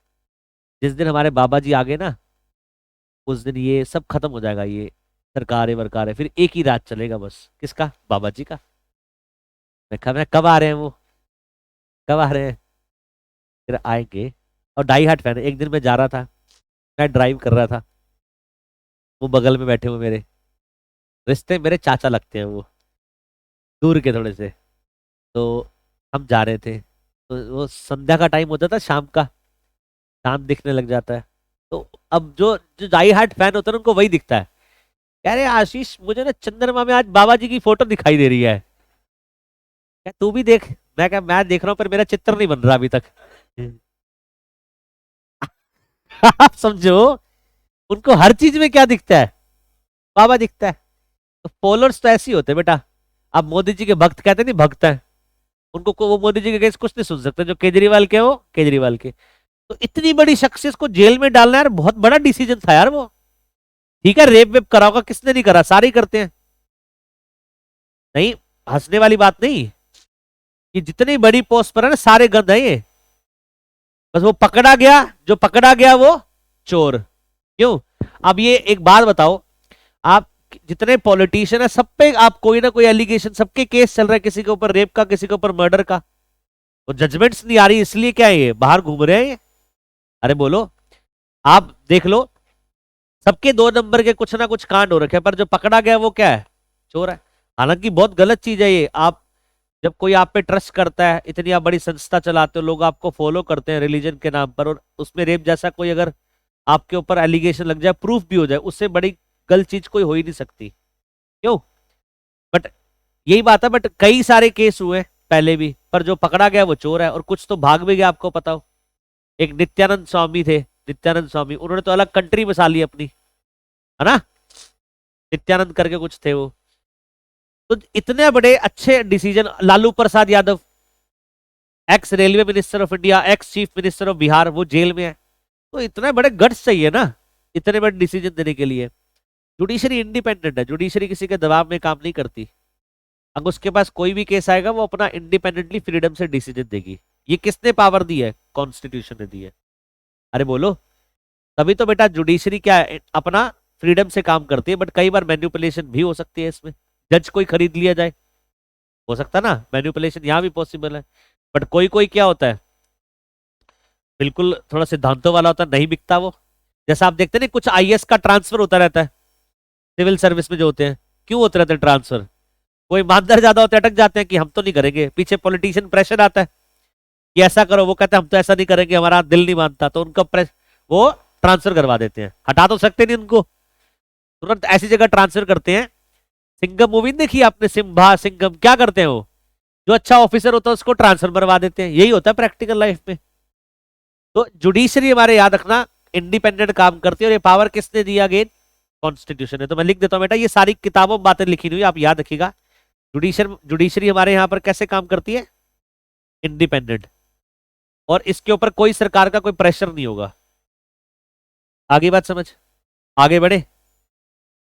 जिस दिन हमारे बाबा जी आ गए ना, उस दिन ये सब खत्म हो जाएगा, ये सरकारें वरकारें, फिर एक ही राज चलेगा बस। किसका, बाबा जी का। मैं कहा मैं कब आ रहे हैं वो, कब आ रहे हैं, फिर आएंगे। और डाई हार्ट फैन है। एक दिन मैं जा रहा था, मैं ड्राइव कर रहा था, वो बगल में बैठे हुए मेरे रिश्ते मेरे चाचा लगते हैं, वो दूर के थोड़े से। तो हम जा रहे थे, तो वो संध्या का टाइम होता था, शाम का, चांद दिखने लग जाता है। तो अब जो जो डाई हार्ट फैन होता है ना, उनको वही दिखता है। कह रहे आशीष मुझे ना चंद्रमा में आज बाबा जी की फोटो दिखाई दे रही है, क्या तू भी देख। मैं क्या, मैं देख रहा हूँ पर मेरा चित्र नहीं बन रहा अभी तक। आप समझो, उनको हर चीज में क्या दिखता है, बाबा दिखता है। तो फॉलोअर्स तो ऐसे ही होते हैं बेटा। अब मोदी जी के भक्त कहते नहीं, भक्त है, उनको वो मोदी जी के केस कुछ नहीं सुन सकते, जो केजरीवाल के हो केजरीवाल के। तो इतनी बड़ी शख्सियत को जेल में डालना यार बहुत बड़ा डिसीजन था यार वो। ठीक है रेप वेप करा होगा, किसने नहीं करा, सारे ही करते हैं, नहीं हंसने वाली बात नहीं। ये जितनी बड़ी पोस्ट पर है ना, सारे गंद है ये, बस वो पकड़ा गया, जो पकड़ा गया वो चोर। क्यों। अब ये एक बात बताओ, आप जितने पॉलिटिशियन है सब पे आप कोई ना कोई एलिगेशन, सबके केस चल रहा है, किसी के ऊपर रेप का, किसी के ऊपर मर्डर का, तो जजमेंट्स नहीं आ रही, इसलिए क्या है ये बाहर घूम रहे हैं ये। अरे बोलो, आप देख लो, सबके 2 नंबर के कुछ ना कुछ कांड हो रखे हैं, पर जो पकड़ा गया वो क्या है, चोर है। हालांकि बहुत गलत चीज है ये। आप जब कोई आप पे ट्रस्ट करता है, इतनी आप बड़ी संस्था चलाते हो, लोग आपको फॉलो करते हैं रिलीजन के नाम पर, और उसमें रेप जैसा कोई अगर आपके ऊपर एलिगेशन लग जाए, प्रूफ भी हो जाए, उससे बड़ी गलत चीज कोई हो ही नहीं सकती। क्यों। बट यही बात है, बट कई सारे केस हुए पहले भी, पर जो पकड़ा गया वो चोर है, और कुछ तो भाग भी गया, आपको पता हो। एक नित्यानंद स्वामी थे, नित्यानंद स्वामी, उन्होंने तो अलग कंट्री बसा ली अपनी, है ना, नित्यानंद करके कुछ थे वो। तो इतने बड़े अच्छे decision, Lalu Prasad Yadav, ex railway minister of India, ex chief minister of Bihar, वो जेल में है। तो इतने बड़े गट्स चाहिए ना इतने बड़े डिसीजन देने के लिए। जुडिशरी इंडिपेंडेंट है, जुडिशरी किसी के दबाव में काम नहीं करती। अगर उसके पास कोई भी केस आएगा, वो अपना इंडिपेंडेंटली फ्रीडम से डिसीजन देगी। ये किसने पावर दी है, कॉन्स्टिट्यूशन ने दी है। अरे बोलो, तभी तो बेटा जुडिशरी क्या है, अपना फ्रीडम से काम करती है, बट कई बार मैन्युपुलेशन भी हो सकती है इसमें, जज कोई खरीद लिया जाए, हो सकता ना, मैन्युपुलेशन यहाँ भी पॉसिबल है। बट कोई कोई क्या होता है, बिल्कुल थोड़ा सिद्धांतों वाला होता है, नहीं बिकता वो। जैसा आप देखते हैं कुछ आईएएस का ट्रांसफर होता रहता है सिविल सर्विस में जो होते हैं, क्यों होते रहते हैं ट्रांसफर, कोई ईमानदार ज्यादा होते अटक जाते हैं कि हम तो नहीं करेंगे, पीछे पॉलिटिशियन प्रेशर आता है कि ऐसा करो, वो कहते हैं हम तो ऐसा नहीं करेंगे, हमारा दिल नहीं मानता, तो उनका वो ट्रांसफर करवा देते हैं, हटा तो सकते नहीं उनको, तुरंत ऐसी जगह ट्रांसफर करते हैं। सिंघम मूवी देखी आपने, सिम्बा सिंघम, क्या करते हैं वो, जो अच्छा ऑफिसर होता है उसको ट्रांसफर करवा देते हैं। यही होता है प्रैक्टिकल लाइफ में। तो जुडिशरी हमारे याद रखना इंडिपेंडेंट काम करती है, और ये पावर किसने दिया अगेन, कॉन्स्टिट्यूशन है। तो मैं लिख देता हूँ बेटा, ये सारी किताबों में बातें लिखी हुई, आप याद रखिएगा। जुडिशरी हमारे यहाँ पर कैसे काम करती है, इंडिपेंडेंट, और इसके ऊपर कोई सरकार का कोई प्रेशर नहीं होगा। आगे बात समझ, आगे बढ़े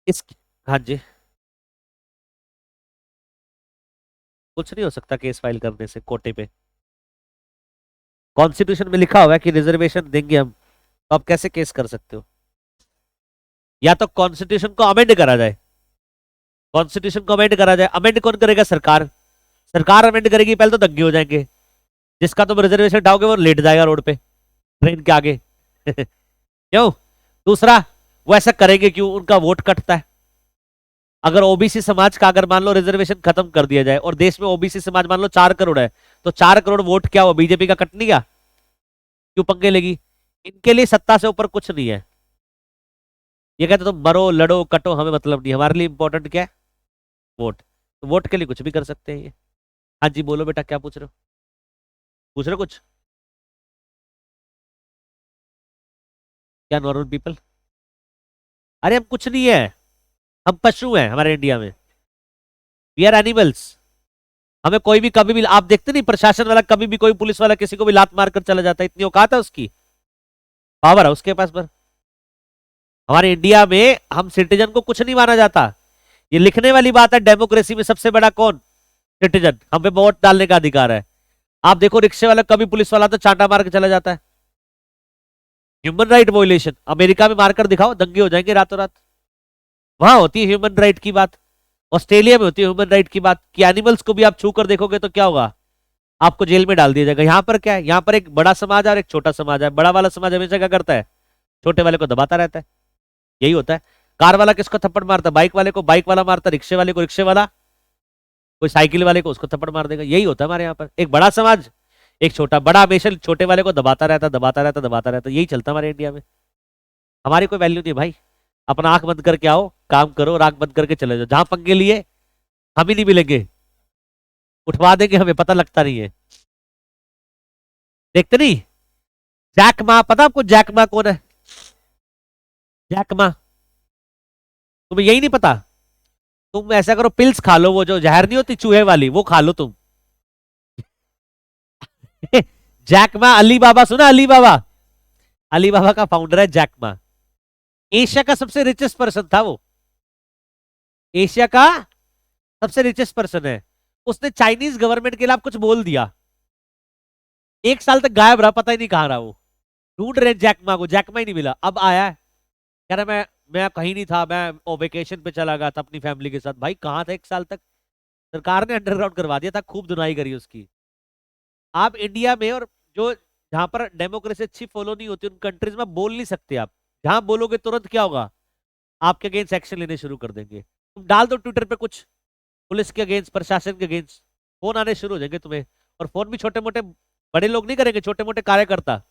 इस। हाँ जी, कुछ नहीं हो सकता केस फाइल करने से कोर्टे पे। कॉन्स्टिट्यूशन में लिखा हुआ है कि रिजर्वेशन देंगे हम, तो आप कैसे केस कर सकते हो? या तो कॉन्स्टिट्यूशन को अमेंड करा जाए, कॉन्स्टिट्यूशन को अमेंड करा जाए। अमेंड कौन करेगा? सरकार। सरकार अमेंड करेगी, पहले तो दंगे हो जाएंगे। जिसका तुम रिजर्वेशन उठाओगे वो लेट जाएगा रोड पे, ट्रेन के आगे। क्यों? दूसरा, वो ऐसा करेंगे क्यों? उनका वोट कटता है। अगर ओबीसी समाज का अगर मान लो रिजर्वेशन खत्म कर दिया जाए और देश में ओबीसी समाज मान लो 4 करोड़ है, तो 4 करोड़ वोट क्या हो, बीजेपी का कट नहीं गया? क्यों पंगे लेगी? इनके लिए सत्ता से ऊपर कुछ नहीं है। ये कहते तुम मरो लड़ो कटो, हमें मतलब नहीं, हमारे लिए इंपॉर्टेंट क्या है? वोट। तो वोट के लिए कुछ भी कर सकते हैं ये। हाँ जी बोलो बेटा, क्या पूछ रहे हो? पूछ रहे हो कुछ? क्या नॉर्मल पीपल? अरे हम कुछ नहीं है, हम पशु हैं हमारे इंडिया में। We are animals. हमें कोई भी कभी भी, आप देखते नहीं प्रशासन वाला कभी भी कोई पुलिस वाला किसी को भी लात मार कर चला जाता है, इतनी औकात है उसकी, पावर है उसके पास। पर हमारे इंडिया में हम सिटीजन को कुछ नहीं माना जाता। ये लिखने वाली बात है, डेमोक्रेसी में सबसे बड़ा कौन? सिटीजन। हम पे वोट डालने का अधिकार है। आप देखो रिक्शे वाला कभी पुलिस वाला तो चांटा मार के चला जाता है। ह्यूमन राइट वोलेशन, अमेरिका में मारकर दिखाओ, दंगे हो जाएंगे रातों रात। वहां होती है ह्यूमन राइट की बात, ऑस्ट्रेलिया में होती है ह्यूमन राइट की बात, कि एनिमल्स को भी आप छू कर देखोगे तो क्या होगा, आपको जेल में डाल दिया जाएगा। यहाँ पर क्या है, यहाँ पर एक बड़ा समाज है और एक छोटा समाज है। बड़ा वाला समाज हमेशा क्या करता है, छोटे वाले को दबाता रहता है। यही होता है। कार वाला किसको थप्पड़ मारता है, बाइक वाले को, बाइक वाला मारता है रिक्शे वाले को, रिक्शे वाला कोई साइकिल वाले को, उसको थप्पड़ मार देगा। यही होता है हमारे यहाँ पर, एक बड़ा समाज एक छोटा, बड़ा हमेशा छोटे वाले को दबाता रहता, दबाता रहता, दबाता रहता। यही चलता हमारे इंडिया में। हमारी कोई वैल्यू नहीं भाई। अपना आंख बंद करके आओ, काम करो और आंख बंद करके चले जाओ। जहां पंगे लिए हम ही नहीं मिलेंगे, उठवा देंगे, हमें पता लगता नहीं है। देखते नहीं, जैक मा, पता आपको जैक मा कौन है? जैक मा, तुम्हें यही नहीं पता? तुम ऐसा करो, पिल्स खा लो, वो जो जहर नहीं होती चूहे वाली, वो खा लो तुम। जैक मा, अली बाबा सुना? अली बाबा, अली बाबा का फाउंडर है जैक मा। एशिया का सबसे रिचेस्ट पर्सन था वो, एशिया का सबसे रिचेस्ट पर्सन है। उसने चाइनीज गवर्नमेंट के खिलाफ कुछ बोल दिया, 1 साल तक गायब रहा, पता ही नहीं कहां रहा वो। ढूंढ रहे जैकमा को, जैकमा ही नहीं मिला। अब आया है, कह रहा मैं कहीं नहीं था, मैं वेकेशन पे चला गया था अपनी फैमिली के साथ। भाई कहां था 1 साल तक? सरकार ने अंडरग्राउंड करवा दिया था, खूब धुनाई करी उसकी। आप इंडिया में और जो जहां पर डेमोक्रेसी अच्छी फॉलो नहीं होती उन कंट्रीज में बोल नहीं सकते आप। जहां बोलोगे तुरंत क्या होगा, आपके अगेंस्ट एक्शन लेने शुरू कर देंगे। तुम डाल दो ट्विटर पे कुछ पुलिस के अगेंस्ट, प्रशासन के अगेंस्ट, फोन आने शुरू हो जाएंगे तुम्हें। और फोन भी छोटे मोटे, बड़े लोग नहीं करेंगे, छोटे मोटे कार्यकर्ता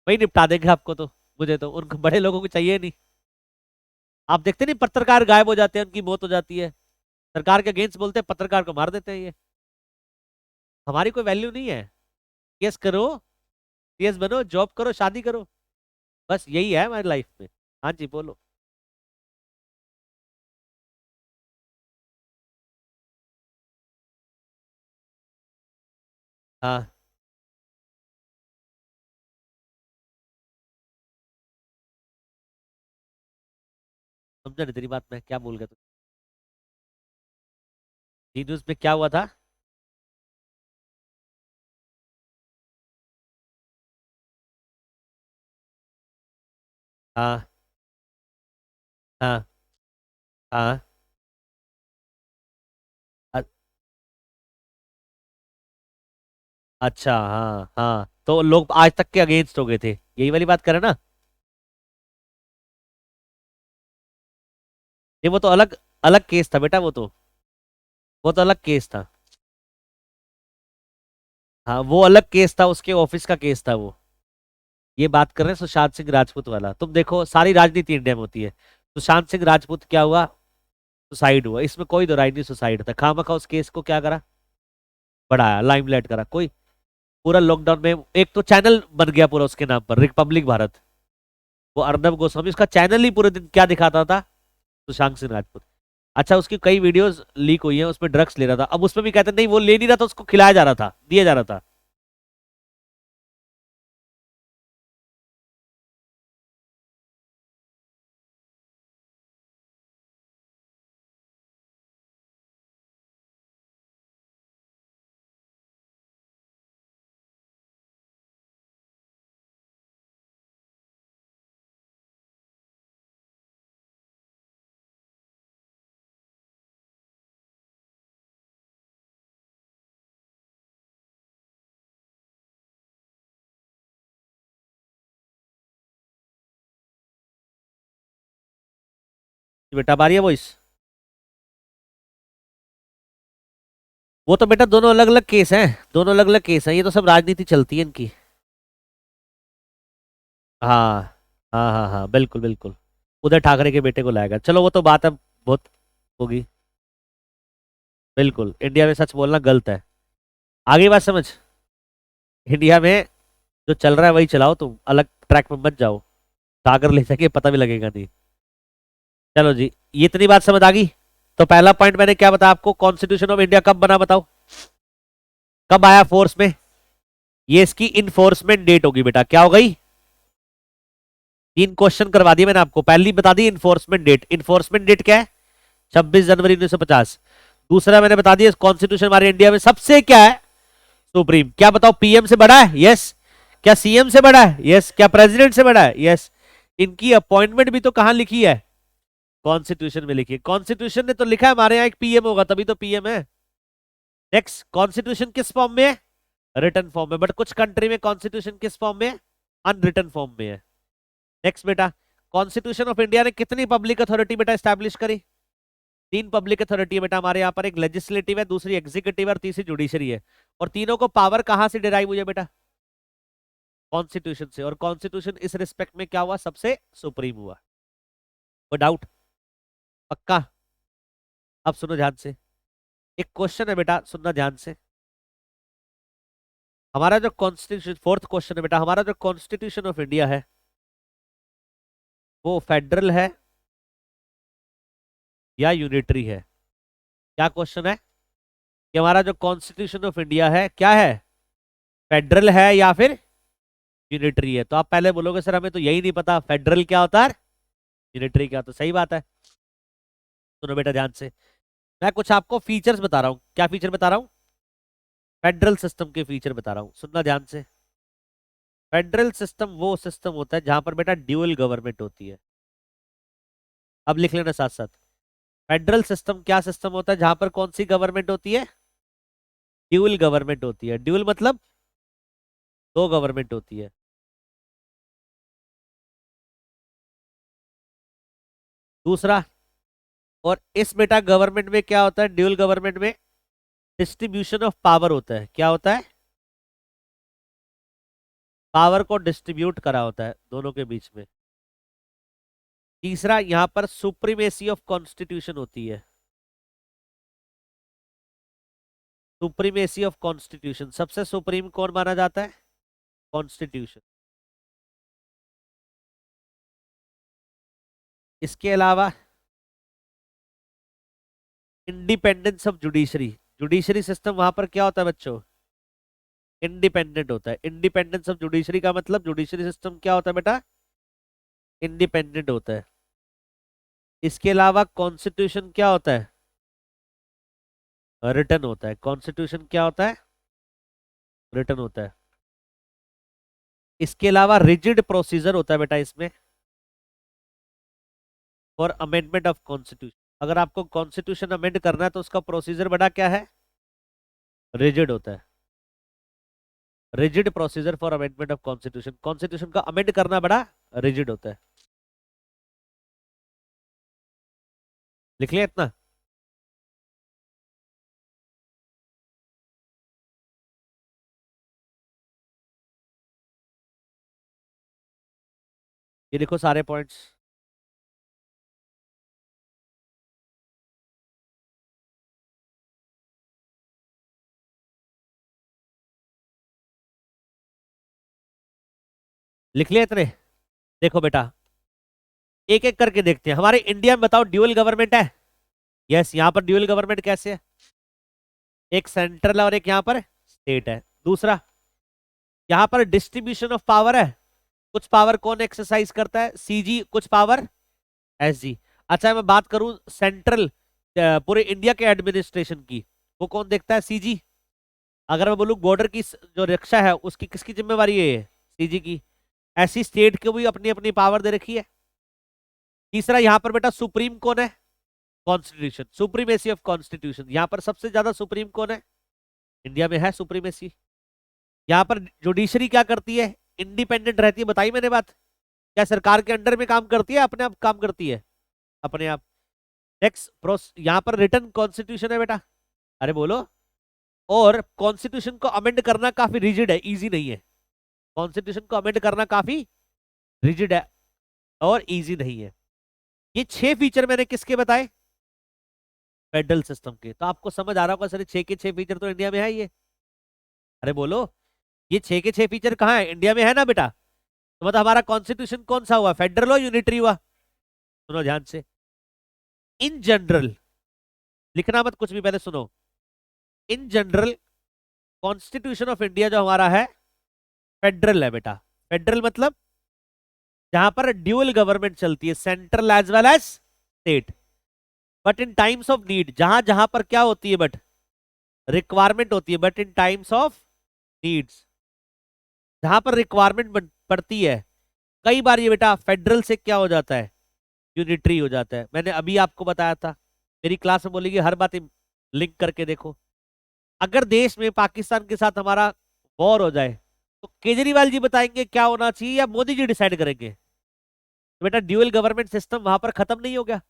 वही निपटा देंगे आपको। तो मुझे तो उनको बड़े लोगों को चाहिए नहीं। आप देखते नहीं पत्रकार गायब हो जाते हैं, उनकी मौत हो जाती है, सरकार के अगेंस्ट बोलते हैं, पत्रकार को मार देते हैं। ये हमारी कोई वैल्यू नहीं है। केस करो, सीएस बनो, जॉब करो, शादी करो, बस यही है हमारी लाइफ में। हाँ जी बोलो। हाँ समझा नहीं तेरी बात, में क्या बोल गया तू? जी न्यूज में क्या हुआ था? हाँ हाँ हाँ। अ- अच्छा हाँ हाँ, तो लोग आज तक के अगेंस्ट हो गए थे, यही वाली बात करे ना? ये वो तो अलग, अलग केस था बेटा, वो तो अलग केस था। हाँ वो अलग केस था, उसके ऑफिस का केस था वो। ये बात कर रहे हैं सुशांत सिंह राजपूत वाला। तुम देखो सारी राजनीति इंडिया में होती है। सुशांत सिंह राजपूत क्या हुआ, सुसाइड हुआ, इसमें कोई दो राय नहीं, सुसाइड था। खामखा उस केस को क्या करा, बढ़ाया, लाइमलाइट करा। कोई पूरा लॉकडाउन में एक तो चैनल बन गया पूरा उसके नाम पर, रिपब्लिक भारत। वो अर्नब गोस्वामी, उसका चैनल ही पूरे दिन क्या दिखाता था, सुशांत सिंह राजपूत। अच्छा, उसकी कई वीडियोस लीक हुई हैं, उसमें ड्रग्स ले रहा था, अब उसमें भी कहते नहीं वो ले नहीं रहा था, उसको खिलाया जा रहा था, दिया जा रहा था। बेटा आ रही है वॉइस? वो तो बेटा दोनों अलग अलग केस हैं, दोनों अलग अलग केस हैं, ये तो सब राजनीति चलती है इनकी। हाँ हाँ हाँ हाँ, बिल्कुल बिल्कुल। उधर ठाकरे के बेटे को लाएगा, चलो वो तो बात है बहुत होगी। बिल्कुल, इंडिया में सच बोलना गलत है। आगे बात समझ। इंडिया में जो चल रहा है वही चलाओ, तुम अलग ट्रैक में मत जाओ, ठाकर ले सके पता भी लगेगा नहीं। चलो जी, ये इतनी बात समझ आ गई। तो पहला पॉइंट मैंने क्या बताया आपको, कॉन्स्टिट्यूशन ऑफ इंडिया कब बना बताओ, कब आया फोर्स में? ये इसकी इन्फोर्समेंट डेट होगी बेटा, क्या हो गई? 3 क्वेश्चन करवा दिए मैंने आपको, पहली बता दी इन्फोर्समेंट डेट, इन्फोर्समेंट डेट क्या है? 26 जनवरी 1950। दूसरा मैंने बता दिया कॉन्स्टिट्यूशन हमारे इंडिया में सबसे क्या है, सुप्रीम। क्या बताओ, पीएम से बड़ा है? यस। क्या सीएम से बड़ा है? यस। क्या प्रेसिडेंट से बड़ा है? यस। इनकी अपॉइंटमेंट भी तो कहां लिखी है, कॉन्स्टिट्यूशन में लिखी है। कॉन्स्टिट्यूशन ने तो लिखा है हमारे यहाँ एक पीएम होगा, तभी तो पीएम है। नेक्स्ट, कॉन्स्टिट्यूशन किस फॉर्म में है? रिटन फॉर्म में, बट कुछ कंट्री में कॉन्स्टिट्यूशन किस फॉर्म में है? अनरिटन फॉर्म में है। नेक्स्ट बेटा, कॉन्स्टिट्यूशन ऑफ इंडिया ने कितनी पब्लिक अथॉरिटी बेटा स्टैब्लिश करी? 3 पब्लिक अथॉरिटी है बेटा हमारे यहाँ पर, एक लेजिस्लेटिव है, दूसरी एग्जीक्यूटिव है और तीसरी जुडिशरी है। और तीनों को पावर कहां से डिराइव हुई है बेटा? कॉन्स्टिट्यूशन से। और कॉन्स्टिट्यूशन इस रिस्पेक्ट में क्या हुआ, सबसे सुप्रीम हुआ। कोई डाउट? पक्का? अब सुनो ध्यान से, एक क्वेश्चन है बेटा, सुनना ध्यान से। हमारा जो कॉन्स्टिट्यूशन, फोर्थ क्वेश्चन है बेटा, हमारा जो कॉन्स्टिट्यूशन ऑफ इंडिया है वो फेडरल है या यूनिटरी है? क्या क्वेश्चन है कि हमारा जो कॉन्स्टिट्यूशन ऑफ इंडिया है क्या है, फेडरल है या फिर यूनिटरी है? तो आप पहले बोलोगे सर हमें तो यही नहीं पता फेडरल क्या होता है, यूनिटरी क्या होता है। सही बात है। सुनो बेटा ध्यान से, मैं कुछ आपको फीचर्स बता रहा हूं। क्या फीचर बता रहा हूं? फेडरल सिस्टम के फीचर बता रहा हूं, सुनना ध्यान से। फेडरल सिस्टम वो सिस्टम होता है जहां पर बेटा ड्यूअल गवर्नमेंट होती है। अब लिख लेना साथ साथ, फेडरल सिस्टम क्या सिस्टम होता है जहां पर कौन सी गवर्नमेंट होती है? ड्यूअल गवर्नमेंट होती है। ड्यूअल मतलब दो गवर्नमेंट होती है। दूसरा, और इस बेटा गवर्नमेंट में क्या होता है, ड्यूअल गवर्नमेंट में डिस्ट्रीब्यूशन ऑफ पावर होता है। क्या होता है? पावर को डिस्ट्रीब्यूट करा होता है दोनों के बीच में। तीसरा, यहां पर सुप्रीमेसी ऑफ कॉन्स्टिट्यूशन होती है। सुप्रीमेसी ऑफ कॉन्स्टिट्यूशन, सबसे सुप्रीम कौन माना जाता है? कॉन्स्टिट्यूशन। इसके अलावा independence of judiciary, judiciary system वहां पर क्या होता है बच्चों? इंडिपेंडेंट होता है। इंडिपेंडेंस ऑफ जुडिशरी का मतलब जुडिशरी सिस्टम क्या होता है बेटा? इंडिपेंडेंट होता है। इसके अलावा कॉन्स्टिट्यूशन क्या होता है? रिटन होता है। कॉन्स्टिट्यूशन क्या होता है? रिटन होता है। इसके अलावा रिजिड प्रोसीजर होता है बेटा इसमें फॉर अमेंडमेंट ऑफ कॉन्स्टिट्यूशन। अगर आपको कॉन्स्टिट्यूशन अमेंड करना है तो उसका प्रोसीजर बड़ा क्या है? रिजिड होता है। Rigid procedure for amendment of constitution, constitution का अमेंड करना बड़ा रिजिड होता है। लिख लिया इतना? ये देखो सारे पॉइंट्स। लिख लिया इतने? देखो बेटा, एक एक करके देखते हैं। हमारे इंडिया में बताओ ड्यूअल गवर्नमेंट है? यस, यहाँ पर ड्यूअल गवर्नमेंट कैसे है? एक सेंट्रल और एक यहाँ पर स्टेट है। दूसरा, यहाँ पर डिस्ट्रीब्यूशन ऑफ पावर है। कुछ पावर कौन एक्सरसाइज करता है? सीजी। कुछ पावर एसजी। अच्छा, मैं बात करूं सेंट्रल पूरे इंडिया के एडमिनिस्ट्रेशन की, वो कौन देखता है? सीजी। अगर मैं बोलूं बॉर्डर की जो रक्षा है उसकी किसकी जिम्मेवारी है? ये सीजी की। ऐसी स्टेट को भी अपनी अपनी पावर दे रखी है। तीसरा, यहाँ पर बेटा सुप्रीम कौन है? Constitution, supremacy of constitution. यहाँ पर सबसे ज्यादा सुप्रीम कौन है? इंडिया में है सुप्रीमेसी। यहाँ पर जुडिशरी क्या करती है? इंडिपेंडेंट रहती है। बताई मैंने बात? क्या सरकार के अंडर में काम करती है, अपने आप काम करती है? अपने आप। नेक्स्ट, यहाँ पर रिटन कॉन्स्टिट्यूशन है बेटा। अरे बोलो। और कॉन्स्टिट्यूशन को अमेंड करना काफी रिजिड है, इजी नहीं है। कॉन्स्टिट्यूशन को अमेंड करना काफी रिजिड है और इजी नहीं है। ये 6 फीचर मैंने किसके बताए? फेडरल सिस्टम के। तो आपको समझ आ रहा होगा सर 6 के 6 फीचर तो इंडिया में है ये। अरे बोलो, ये 6 के 6 फीचर कहाँ है? इंडिया में है ना बेटा। तो मतलब हमारा कॉन्स्टिट्यूशन कौन सा हुआ? फेडरल हुआ, यूनिटरी हुआ? सुनो ध्यान से। इन जनरल, लिखना मत कुछ भी, पहले सुनो। In general constitution of India जो हमारा है फेडरल है बेटा। फेडरल मतलब जहां पर ड्यूअल गवर्नमेंट चलती है, central as well as state. But in times of need, जहां जहां पर क्या होती है? बट रिक्वायरमेंट होती है। But in times of needs, जहां पर रिक्वायरमेंट पड़ती है, कई बार ये बेटा फेडरल से क्या हो जाता है? यूनिटरी हो जाता है। मैंने अभी आपको बताया था, मेरी क्लास में बोलेगी हर बात लिंक करके देखो। अगर देश में पाकिस्तान के साथ हमारा वॉर हो जाए तो केजरीवाल जी बताएंगे क्या होना चाहिए या मोदी जी डिसाइड करेंगे? तो बेटा ड्यूअल गवर्नमेंट सिस्टम वहां पर खत्म नहीं हो गया?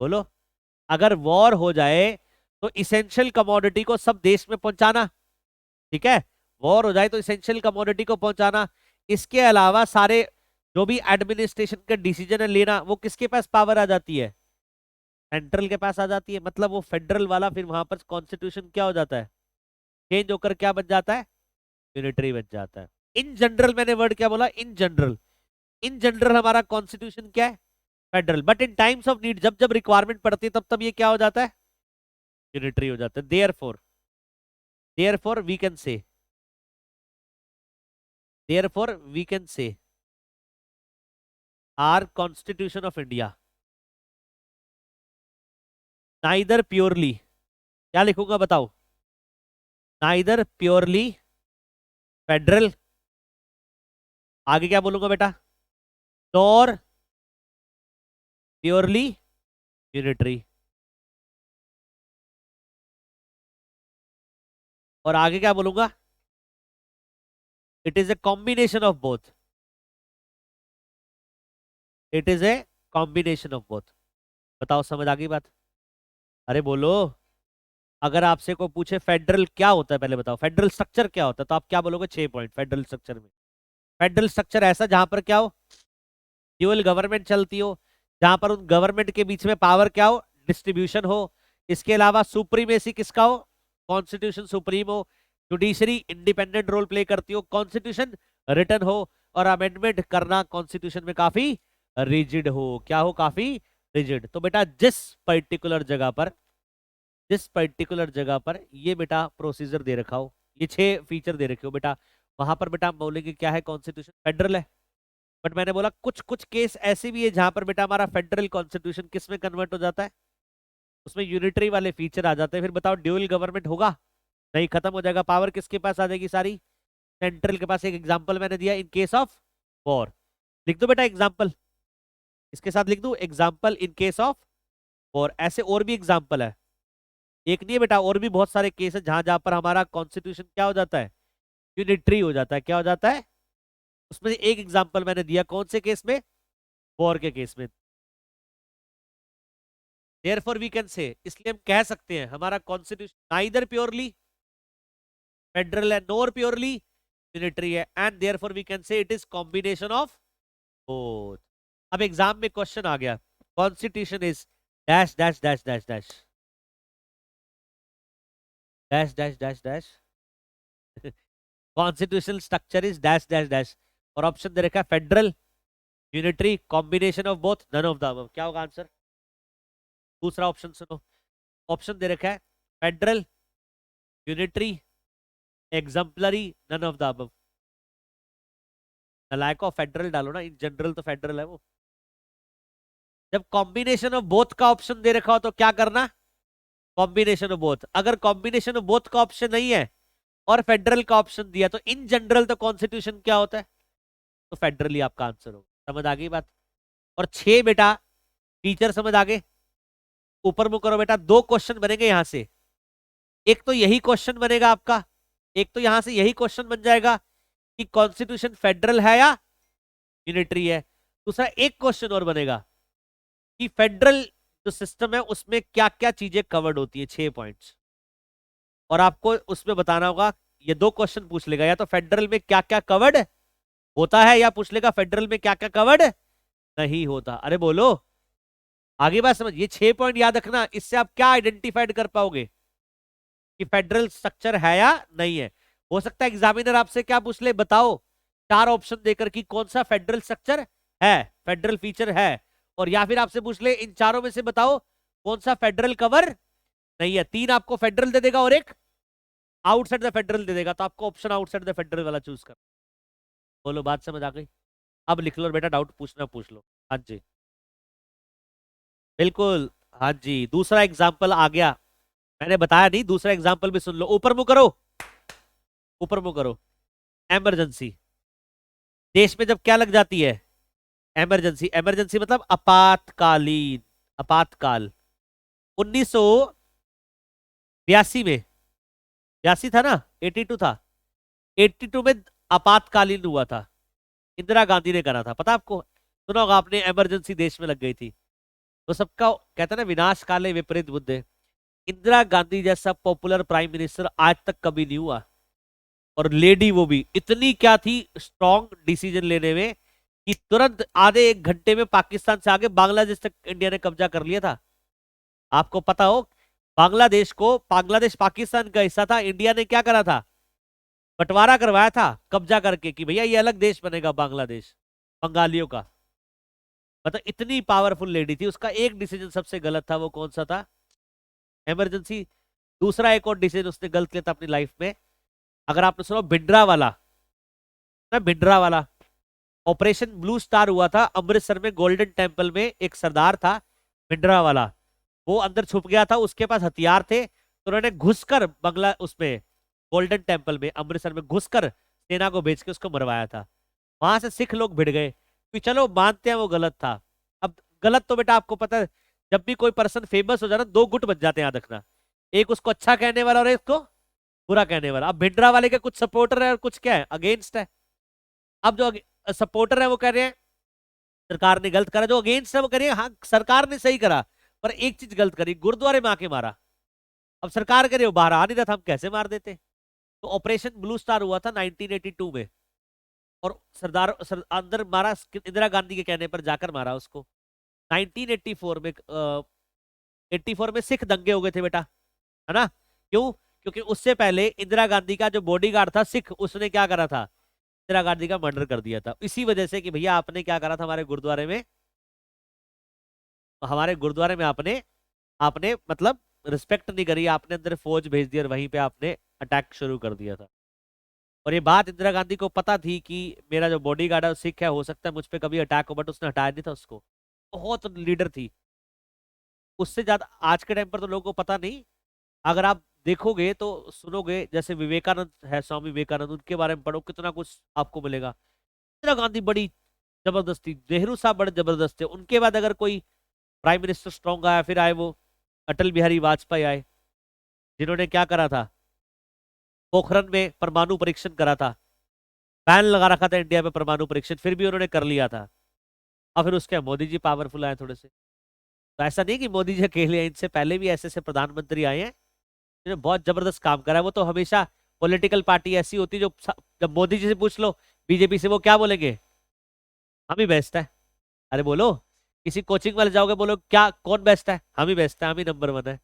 बोलो। अगर वॉर हो जाए तो इसेंशियल कमोडिटी को सब देश में पहुंचाना, ठीक है? वॉर हो जाए तो इसेंशियल कमोडिटी को पहुंचाना। इसके अलावा सारे जो भी एडमिनिस्ट्रेशन का डिसीजन है लेना, वो किसके पास पावर आ जाती है? सेंट्रल के पास आ जाती है। मतलब वो फेडरल वाला फिर वहां पर कॉन्स्टिट्यूशन क्या हो जाता है? चेंज होकर क्या बन जाता है? यूनिटरी बन जाता है। इन जनरल, मैंने वर्ड क्या बोला? In general. इन जनरल हमारा कॉन्स्टिट्यूशन क्या है? Federal. But in times of need, जब जब रिक्वायरमेंट पड़ती है तब तब ये क्या हो जाता है? यूनिटरी हो जाता है। Therefore we can say, therefore we can say our constitution of India neither purely, क्या लिखूंगा बताओ? नाइदर प्योरली फेडरल, आगे क्या बोलूंगा बेटा? Nor purely unitary. और आगे क्या बोलूंगा? It is a combination of both. It is a combination of both. बताओ, समझ आ गई बात? अरे बोलो। अगर आपसे को पूछे फेडरल क्या होता है, पहले बताओ फेडरल स्ट्रक्चर क्या होता है, तो आप क्या बोलोगे? 6 पॉइंट फेडरल स्ट्रक्चर में। फेडरल स्ट्रक्चर ऐसा जहां पर क्या हो? ड्यूअल गवर्नमेंट चलती हो, जहां पर उन गवर्नमेंट के बीच में पावर क्या हो? डिस्ट्रीब्यूशन हो। इसके अलावा सुप्रीमेसी किसका हो? कॉन्स्टिट्यूशन सुप्रीम हो। जुडिशरी इंडिपेंडेंट रोल प्ले करती हो। कॉन्स्टिट्यूशन रिटन हो। और अमेंडमेंट करना कॉन्स्टिट्यूशन में काफी रिजिड हो। क्या हो? काफी रिजिड। तो बेटा जिस पर्टिकुलर जगह पर ये बेटा प्रोसीजर दे रखा हो, ये 6 फीचर दे रखे हो बेटा, वहां पर बेटा हम बोलेंगे क्या है? कॉन्स्टिट्यूशन फेडरल है। बट मैंने बोला कुछ कुछ केस ऐसे भी है जहां पर बेटा हमारा फेडरल कॉन्स्टिट्यूशन किस में कन्वर्ट हो जाता है? उसमें यूनिटरी वाले फीचर आ जाते हैं। फिर बताओ ड्यूअल गवर्नमेंट होगा? नहीं, खत्म हो जाएगा। पावर किसके पास आ जाएगी? सारी सेंट्रल के पास। एक एग्जांपल मैंने दिया, इन केस ऑफ वॉर। लिख दो बेटा एग्जांपल, इसके साथ लिख दो example in case of war. ऐसे और भी एग्जांपल है, एक नहीं है बेटा, और भी बहुत सारे केस है जहां जहां पर हमारा कॉन्स्टिट्यूशन क्या हो जाता है? यूनिटरी हो जाता है। क्या हो जाता है? उसमें से एक एग्जांपल मैंने दिया, कौन से केस में? वॉर के केस में। देयरफॉर वी कैन से, इसलिए हम कह सकते हैं हमारा कॉन्स्टिट्यूशन नाइदर प्योरली फेडरल है नॉर प्योरली यूनिटरी है, and therefore we can say it is combination of both. अब एग्जाम में क्वेश्चन आ गया, constitution is dash dash dash dash dash dash dash dash dash constitutional structure is dash dash dash, और option दे रखा है federal, unitary, combination of both, none of the above. क्या होगा आंसर? दूसरा ऑप्शन सुनो, ऑप्शन दे रखा है federal, unitary, exemplary, none of the above. Like of federal डालो ना, इन जनरल तो फेडरल है वो। जब कॉम्बिनेशन ऑफ बोथ का ऑप्शन दे रखा हो तो क्या करना? Combination of both. अगर कॉम्बिनेशन ऑफ बोथ का ऑप्शन नहीं है और फेडरल का ऑप्शन दिया तो इन जनरल तो कॉन्स्टिट्यूशन क्या होता है? तो फेडरल ही आपका आंसर होगा। समझ आ गई बात? और 6 बेटा टीचर समझ आ गए? ऊपर मुंह करो बेटा, 2 क्वेश्चन बनेंगे यहां से। एक तो यही क्वेश्चन बनेगा आपका, एक तो यहां से यही क्वेश्चन बन जाएगा कि कॉन्स्टिट्यूशन फेडरल है या यूनिटरी है। दूसरा एक क्वेश्चन और बनेगा कि फेडरल जो सिस्टम है उसमें क्या क्या चीजें कवर्ड होती है, 6 पॉइंट्स। और आपको उसमें बताना होगा, ये 2 क्वेश्चन पूछ लेगा, या तो फेडरल में क्या क्या कवर्ड होता है या पूछ लेगा फेडरल में क्या क्या कवर्ड नहीं होता। अरे बोलो, आगे बात समझ। ये 6 पॉइंट याद रखना, इससे आप क्या आइडेंटिफाइड कर पाओगे कि फेडरल स्ट्रक्चर है या नहीं है। हो सकता है एग्जामिनर आपसे क्या पूछ ले, बताओ 4 ऑप्शन देकर कि कौन सा फेडरल स्ट्रक्चर है, फेडरल फीचर है। और या फिर आपसे पूछ ले इन चारों में से बताओ कौन सा फेडरल कवर नहीं है। 3 आपको फेडरल दे देगा और एक आउटसाइड द फेडरल दे देगा, तो आपको ऑप्शन आउटसाइड द फेडरल वाला चूज कर। बोलो, बात समझ आ गई? अब लिख लो बेटा, डाउट पूछना पूछ लो। हाँ जी बिल्कुल, हाँ जी। दूसरा एग्जाम्पल आ गया, मैंने बताया नहीं, दूसरा एग्जाम्पल भी सुन लो। ऊपर मुंह करो, ऊपर मुंह करो। इमरजेंसी, देश में जब क्या लग जाती है? इमरजेंसी। इमरजेंसी मतलब आपातकालीन, आपातकाल। 1982 में, 82 था ना, 82 था, 82 में आपातकालीन हुआ था, इंदिरा गांधी ने करा था, पता आपको? सुना होगा आपने, इमरजेंसी देश में लग गई थी। तो सबका कहता है ना, विनाश काले विपरीत बुद्धि। इंदिरा गांधी जैसा पॉपुलर प्राइम मिनिस्टर आज तक कभी नहीं हुआ। और लेडी वो भी इतनी क्या थी स्ट्रॉन्ग डिसीजन लेने में कि तुरंत आधे 1 घंटे में पाकिस्तान से आगे बांग्लादेश तक इंडिया ने कब्जा कर लिया था। आपको पता हो, बांग्लादेश पाकिस्तान का हिस्सा था, इंडिया ने क्या करा था? बंटवारा करवाया था कब्जा करके कि भैया ये अलग देश बनेगा बांग्लादेश, बंगालियों का। मतलब इतनी पावरफुल लेडी थी। उसका एक डिसीजन सबसे गलत था, वो कौन सा था? इमरजेंसी। दूसरा एक और डिसीजन उसने गलत किया था अपनी लाइफ में, अगर आपने सुना भिंडरा वाला ना, भिंडरा वाला ऑपरेशन ब्लू स्टार हुआ था अमृतसर में, गोल्डन टेम्पल में एक सरदार था भिंडरा वाला, वो अंदर छुप गया था, उसके पास हथियार थे, तो उन्होंने घुसकर बंगला उसमें गोल्डन टेम्पल में अमृतसर में घुसकर सेना को भेज के उसको मरवाया था। वहां से सिख लोग भिड़ गए कि चलो मानते हैं वो गलत था। अब गलत तो बेटा आपको पता है, जब भी कोई पर्सन फेमस हो जाए ना, 2 गुट बच जाते हैं, याद रखना। एक उसको अच्छा कहने वाला और एक उसको बुरा कहने वाला। अब भिंडरा वाले के कुछ सपोर्टर है और कुछ क्या है, अगेंस्ट है। अब जो सपोर्टर है वो कह रहे हैं सरकार ने गलत करा, जो अगेंस्ट है वो कह रहे हैं हाँ सरकार ने सही करा, पर एक चीज गलत करी, गुरुद्वारे में आके मारा। अब सरकार कह रही हो बाहर आ नहीं रहा था, हम कैसे मार देते। तो ऑपरेशन ब्लू स्टार हुआ था 1982 में, और अंदर मारा इंदिरा गांधी के कहने पर जाकर मारा उसको। 1984 में 84 में सिख दंगे हो गए थे बेटा, है ना? क्यों? क्योंकि उससे पहले इंदिरा गांधी का जो बॉडीगार्ड था सिख, उसने क्या करा था? इंदिरा गांधी का मर्डर कर दिया था। इसी वजह से कि भैया आपने क्या करा था हमारे गुरुद्वारे में, आपने आपने मतलब रिस्पेक्ट नहीं करी, आपने अंदर फौज भेज दी और वहीं पे आपने अटैक शुरू कर दिया था। और ये बात इंदिरा गांधी को पता थी कि मेरा जो बॉडीगार्ड है वो सिख है, हो सकता है मुझ पे कभी अटैक हो, बट उसने हटाया नहीं था उसको। बहुत लीडर थी, उससे ज्यादा आज के टाइम पर तो लोगों को पता नहीं। अगर आप देखोगे तो सुनोगे, जैसे विवेकानंद है, स्वामी विवेकानंद, उनके बारे में पढ़ो, कितना कुछ आपको मिलेगा। इंदिरा गांधी बड़ी जबरदस्ती, नेहरू साहब बड़े जबरदस्त थे। उनके बाद अगर कोई प्राइम मिनिस्टर स्ट्रॉन्ग आया, फिर आए वो अटल बिहारी वाजपेयी आए, जिन्होंने क्या करा था? पोखरण में परमाणु परीक्षण करा था, बैन लगा रखा था इंडिया में परमाणु परीक्षण, फिर भी उन्होंने कर लिया था। और फिर उसके मोदी जी पावरफुल आए थोड़े से। तो ऐसा नहीं कि मोदी जी अकेले हैं, इनसे पहले भी ऐसे ऐसे प्रधानमंत्री आए हैं जिन्होंने बहुत जबरदस्त काम करा है। वो तो हमेशा पॉलिटिकल पार्टी ऐसी होती है जो जब मोदी जी से पूछ लो बीजेपी से, वो क्या बोलेंगे? हम ही बेस्ट है। अरे बोलो, किसी कोचिंग वाले जाओगे, बोलो क्या कौन बेस्ट है? हम ही बेस्ट है, हम ही नंबर 1 है।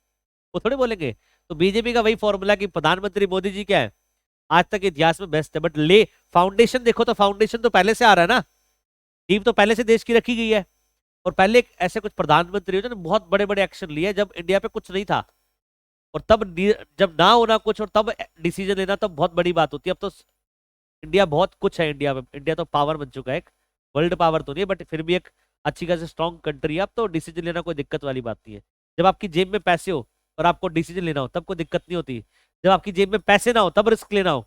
वो थोड़ी बोलेंगे। तो बीजेपी का वही फॉर्मूला कि प्रधानमंत्री मोदी जी क्या है, आज तक इतिहास में बेस्ट है। बट ले फाउंडेशन देखो तो फाउंडेशन तो पहले से आ रहा है ना। टीम तो पहले से देश की रखी गई है। और पहले एक ऐसे कुछ प्रधानमंत्री हो जिन्होंने बहुत बड़े बड़े एक्शन लिए जब इंडिया पे कुछ नहीं था। और तब जब ना होना कुछ और तब डिसीजन लेना तब बहुत बड़ी बात होती है। अब तो इंडिया बहुत कुछ है, इंडिया में इंडिया तो पावर बन चुका है एक। वर्ल्ड पावर तो नहीं है बट फिर भी एक अच्छी खासी स्ट्रॉन्ग कंट्री है। अब तो डिसीजन लेना कोई दिक्कत वाली बात नहीं है। जब आपकी जेब में पैसे हो और आपको डिसीजन लेना हो तब कोई दिक्कत नहीं होती। जब आपकी जेब में पैसे ना हो तब रिस्क लेना हो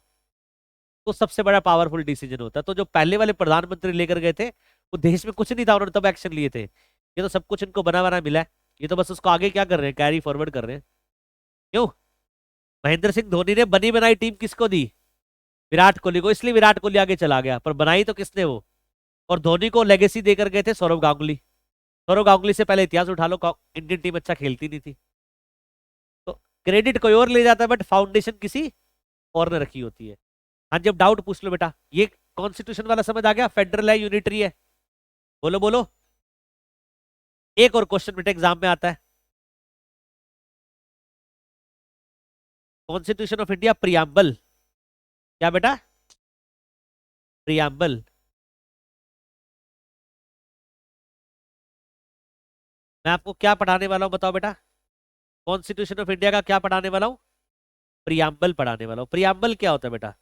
तो सबसे बड़ा पावरफुल डिसीजन होता है। तो जो पहले वाले प्रधानमंत्री लेकर गए थे वो देश में कुछ नहीं था, उन्होंने तब एक्शन लिए थे। ये तो सब कुछ इनको बना बना मिला है। ये तो बस उसको आगे क्या कर रहे हैं, कैरी फॉरवर्ड कर रहे हैं। क्यों? महेंद्र सिंह धोनी ने बनी बनाई टीम किसको दी? विराट कोहली को। इसलिए विराट कोहली आगे चला गया, पर बनाई तो किसने वो? और धोनी को लेगेसी देकर गए थे सौरव गांगुली। सौरव गांगुली से पहले इतिहास उठा लो, इंडियन टीम अच्छा खेलती नहीं थी। तो क्रेडिट कोई और ले जाता है बट फाउंडेशन किसी और ने रखी होती है। हाँ जी, अब डाउट पूछ लो बेटा। ये कॉन्स्टिट्यूशन वाला समझ आ गया? फेडरल है, यूनिटरी है? बोलो बोलो। एक और क्वेश्चन बेटा एग्जाम में आता है। Constitution of India preamble. क्या बेटा? प्रियम्बल। मैं आपको क्या पढ़ाने वाला हूँ बताओ बेटा? कॉन्स्टिट्यूशन ऑफ इंडिया का क्या पढ़ाने वाला हूँ? प्रियम्बल पढ़ाने वाला हूँ। प्रियम्बल क्या होता है बेटा?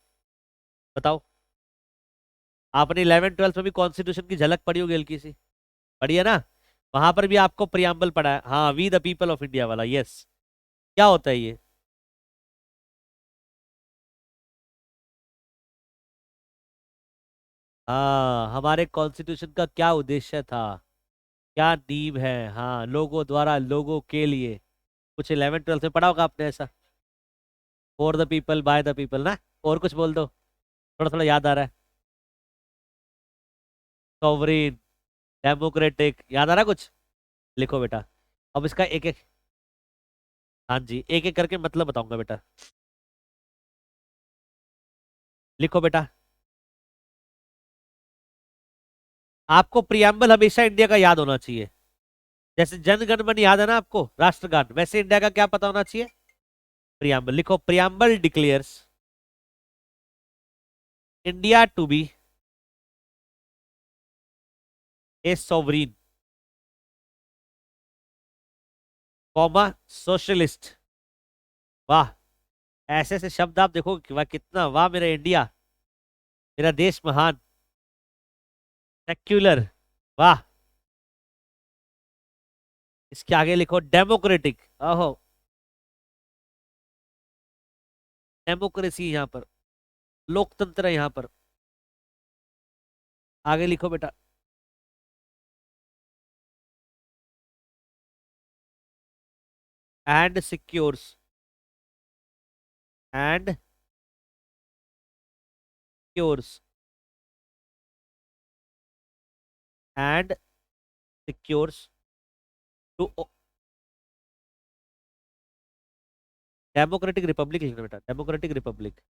बताओ। आपने 11th 12th में भी कॉन्स्टिट्यूशन की झलक पढ़ी होगी हल्की सी। पढ़ी है ना? वहां पर भी आपको प्रियम्बल पढ़ा है। हाँ, we the people of India वाला, यस। क्या होता है ये? हाँ, हमारे कॉन्स्टिट्यूशन का क्या उद्देश्य था, क्या नींव है। हाँ, लोगों द्वारा लोगों के लिए। कुछ 11th 12th में पढ़ा होगा आपने ऐसा। For the people bye the people ना। और कुछ बोल दो, थोड़ा थोड़ा याद आ रहा है। सॉवरेन, डेमोक्रेटिक, याद आ रहा है कुछ? लिखो बेटा। अब इसका एक एक, हाँ जी, एक एक करके मतलब बताऊंगा बेटा। लिखो बेटा। आपको प्रियम्बल हमेशा इंडिया का याद होना चाहिए। जैसे जन गण मन याद है ना आपको, राष्ट्रगान, वैसे इंडिया का क्या पता होना चाहिए? प्रियम्बल। लिखो, preamble declares India to be a sovereign comma socialist. वाह! ऐसे ऐसे शब्द आप देखो कि वाह कितना, वाह मेरा इंडिया, मेरा देश महान, सेक्युलर। वाह! इसके आगे लिखो डेमोक्रेटिक। ओहो, डेमोक्रेसी यहाँ पर, लोकतंत्र है यहाँ पर। आगे लिखो बेटा। And secures, and secures, and secures to democratic republic लिखना बेटा, democratic republic.